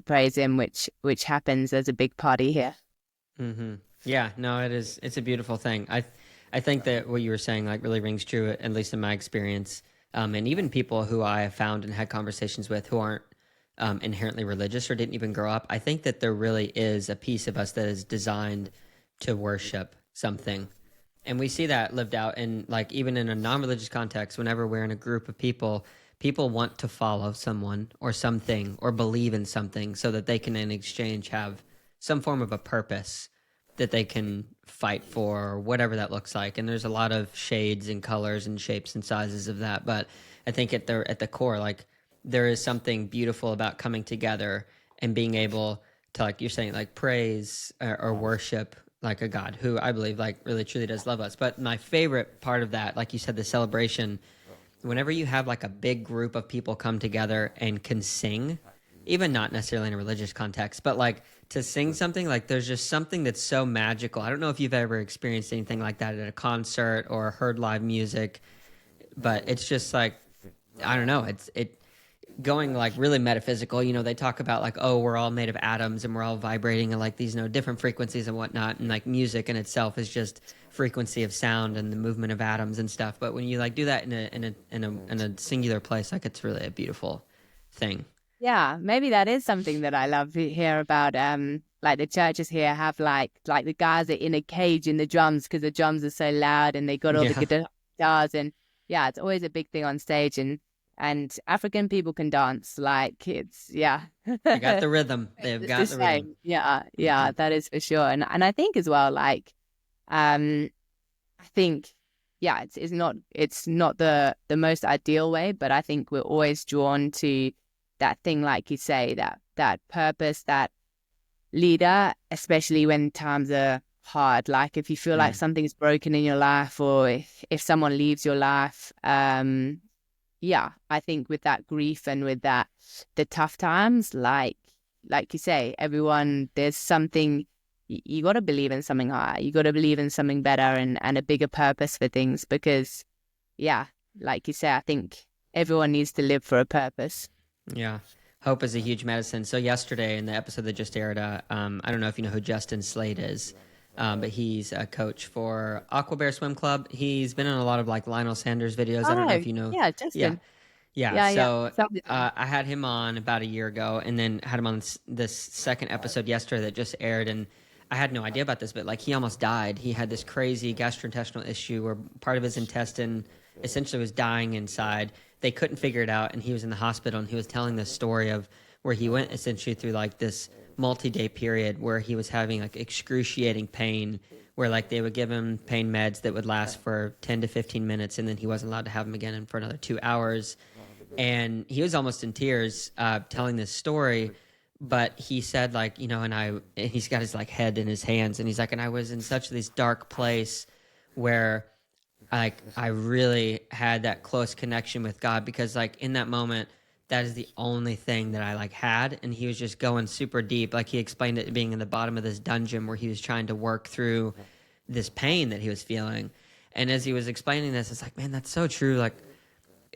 praise him, which happens as a big party here. Mm-hmm. Yeah, no, it is. It's a beautiful thing. I think that what you were saying like really rings true, at least in my experience. And even people who I have found and had conversations with who aren't inherently religious or didn't even grow up, I think that there really is a piece of us that is designed to worship something. And we see that lived out in, like, even in a non-religious context. Whenever we're in a group of people, people want to follow someone or something or believe in something so that they can in exchange have some form of a purpose that they can fight for, or whatever that looks like. And there's a lot of shades and colors and shapes and sizes of that. But I think at the core, like, there is something beautiful about coming together and being able to, like you're saying, like, praise or worship like a God who I believe like really truly does love us. But my favorite part of that, like you said, the celebration, whenever you have like a big group of people come together and can sing, even not necessarily in a religious context, but like to sing something, like there's just something that's so magical. I don't know if you've ever experienced anything like that at a concert or heard live music, but it's just like, I don't know, going like really metaphysical, they talk about like, oh, we're all made of atoms and we're all vibrating at like these, different frequencies and whatnot. And like music in itself is just frequency of sound and the movement of atoms and stuff. But when you like do that in a singular place, like it's really a beautiful thing. Yeah, maybe that is something that I love to hear about. Like the churches here have like the guys are in a cage in the drums because the drums are so loud and they got all the Yeah. guitars, and yeah, it's always a big thing on stage, and African people can dance. Like it's yeah. They got the rhythm. They've It's the got the rhythm. same. Yeah, Hmm. yeah, that is for sure. And I think as well, like um I think yeah, it's not the most ideal way, but I think we're always drawn to that thing, like you say, that purpose, that leader, especially when times are hard. Like if you feel like Mm. something's broken in your life, or if someone leaves your life, yeah, I think with that grief and with that the tough times, like you say, everyone there's something you got to believe in something higher. You got to believe in something better and a bigger purpose for things because yeah, like you say, I think everyone needs to live for a purpose. Yeah. Hope is a huge medicine. So yesterday in the episode that just aired, I don't know if you know who Justin Slade is, but he's a coach for Aqua Bear Swim Club. He's been in a lot of like Lionel Sanders videos. I don't know Oh, if you know. yeah, Yeah. Justin. Yeah. Yeah, yeah. So Sounds good. I had him on about a year ago and then had him on this second episode yesterday that just aired. And I had no idea about this, but like he almost died. He had this crazy gastrointestinal issue where part of his intestine essentially was dying inside. They couldn't figure it out, and he was in the hospital. And he was telling this story of where he went essentially through like this multi-day period where he was having like excruciating pain, where like they would give him pain meds that would last for 10 to 15 minutes, and then he wasn't allowed to have them again for another 2 hours. And he was almost in tears telling this story. But he said like, and he's got his like head in his hands, and he's like, and I was in such this dark place where like I really had that close connection with God, because like in that moment, that is the only thing that I like had. And he was just going super deep. Like he explained it being in the bottom of this dungeon where he was trying to work through this pain that he was feeling. And as he was explaining this, it's like, man, that's so true. Like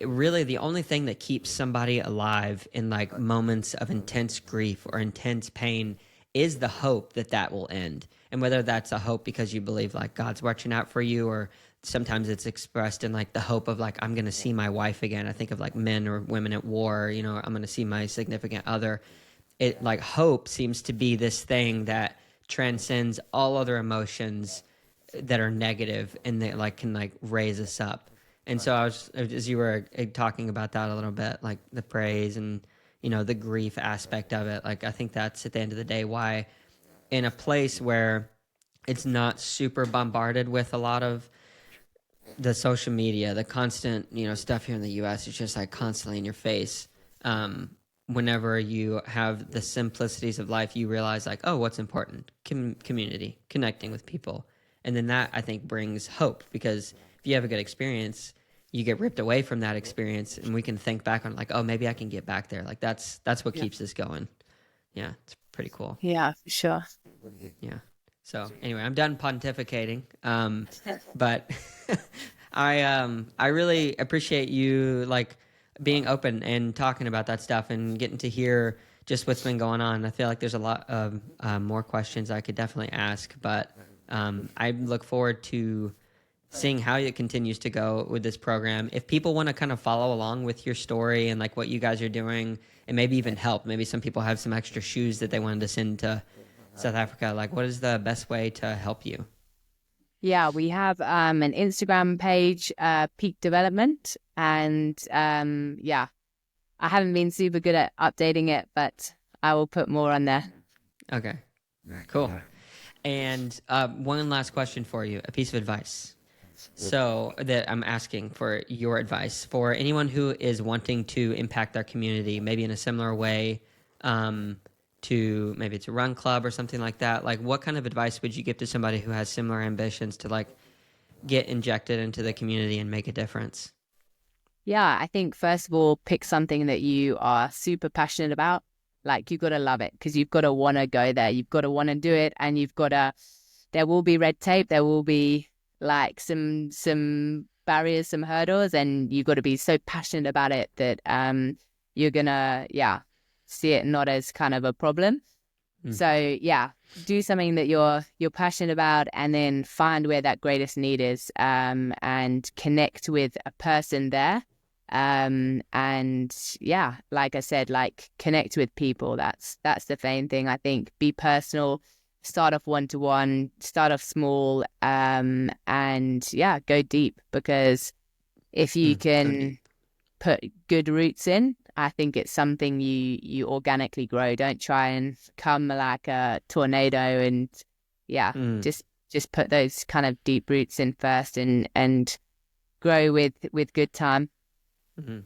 really the only thing that keeps somebody alive in like moments of intense grief or intense pain is the hope that that will end. And whether that's a hope because you believe like God's watching out for you, or sometimes it's expressed in like the hope of like, I'm going to see my wife again. I think of like men or women at war, I'm going to see my significant other. It like hope seems to be this thing that transcends all other emotions that are negative, and that like can like raise us up. And so I was, as you were talking about that a little bit, like the praise and the grief aspect of it, like I think that's at the end of the day why, in a place where it's not super bombarded with a lot of the social media, the constant stuff here in the U.S. is just like constantly in your face. Whenever you have the simplicities of life, you realize like, oh, what's important? Community, connecting with people, and then that I think brings hope, because if you have a good experience, you get ripped away from that experience, and we can think back on like, oh, maybe I can get back there. Like that's what Yeah. keeps us going. Yeah, it's pretty cool. Yeah, for sure. Yeah. So anyway, I'm done pontificating. But I really appreciate you like being open and talking about that stuff and getting to hear just what's been going on. I feel like there's a lot of more questions I could definitely ask, but I look forward to seeing how it continues to go with this program. If people want to kind of follow along with your story and like what you guys are doing, and maybe even help, maybe some people have some extra shoes that they wanted to send to South Africa, like what is the best way to help you? Yeah, we have an Instagram page, Peak Development, and yeah, I haven't been super good at updating it, but I will put more on there. Okay, cool. And one last question for you, a piece of advice. So that I'm asking for your advice for anyone who is wanting to impact their community, maybe in a similar way, um, to maybe it's a run club or something like that. Like, what kind of advice would you give to somebody who has similar ambitions to like get injected into the community and make a difference? Yeah, I think first of all, pick something that you are super passionate about. Like you got to love it because you've got to want to go there. You've got to want to do it, and you've got to. There will be red tape. There will be like some barriers, some hurdles, and you've got to be so passionate about it that you're gonna, see it not as kind of a problem. Mm. So do something that you're passionate about, and then find where that greatest need is, and connect with a person there. And like I said, like, connect with people. That's the main thing. I think be personal, start off one-to-one, start off small, and go deep, because if you So can deep. put good roots in, I think it's something you organically grow. Don't try and come like a tornado, and Mm. just put those kind of deep roots in first, and grow with good time.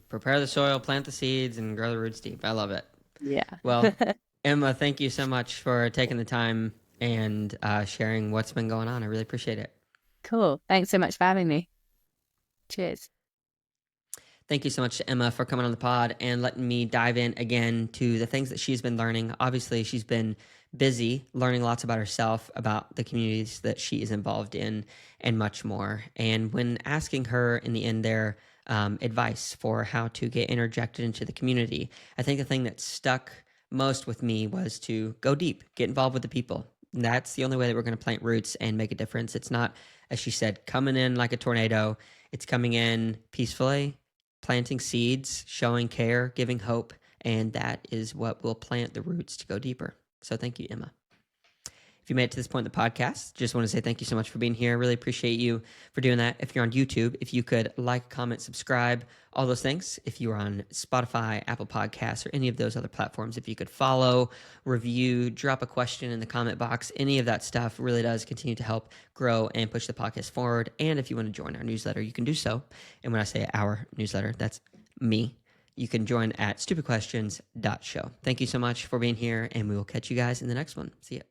Prepare the soil, plant the seeds, and grow the roots deep. I love it. Yeah. Well, Emma, thank you so much for taking the time and sharing what's been going on. I really appreciate it. Cool. Thanks so much for having me. Cheers. Thank you so much to Emma for coming on the pod and letting me dive in again to the things that she's been learning. Obviously, she's been busy learning lots about herself, about the communities that she is involved in, and much more. And when asking her in the end there advice for how to get interjected into the community, I think the thing that stuck most with me was to go deep, get involved with the people. And that's the only way that we're going to plant roots and make a difference. It's not, as she said, coming in like a tornado. It's coming in peacefully, planting seeds, showing care, giving hope, and that is what will plant the roots to go deeper. So thank you, Emma. If you made it to this point in the podcast, just want to say thank you so much for being here. I really appreciate you for doing that. If you're on YouTube, if you could like, comment, subscribe, all those things. If you're on Spotify, Apple Podcasts, or any of those other platforms, if you could follow, review, drop a question in the comment box, any of that stuff really does continue to help grow and push the podcast forward. And if you want to join our newsletter, you can do so. And when I say our newsletter, that's me. You can join at stupidquestions.show. Thank you so much for being here, and we will catch you guys in the next one. See ya.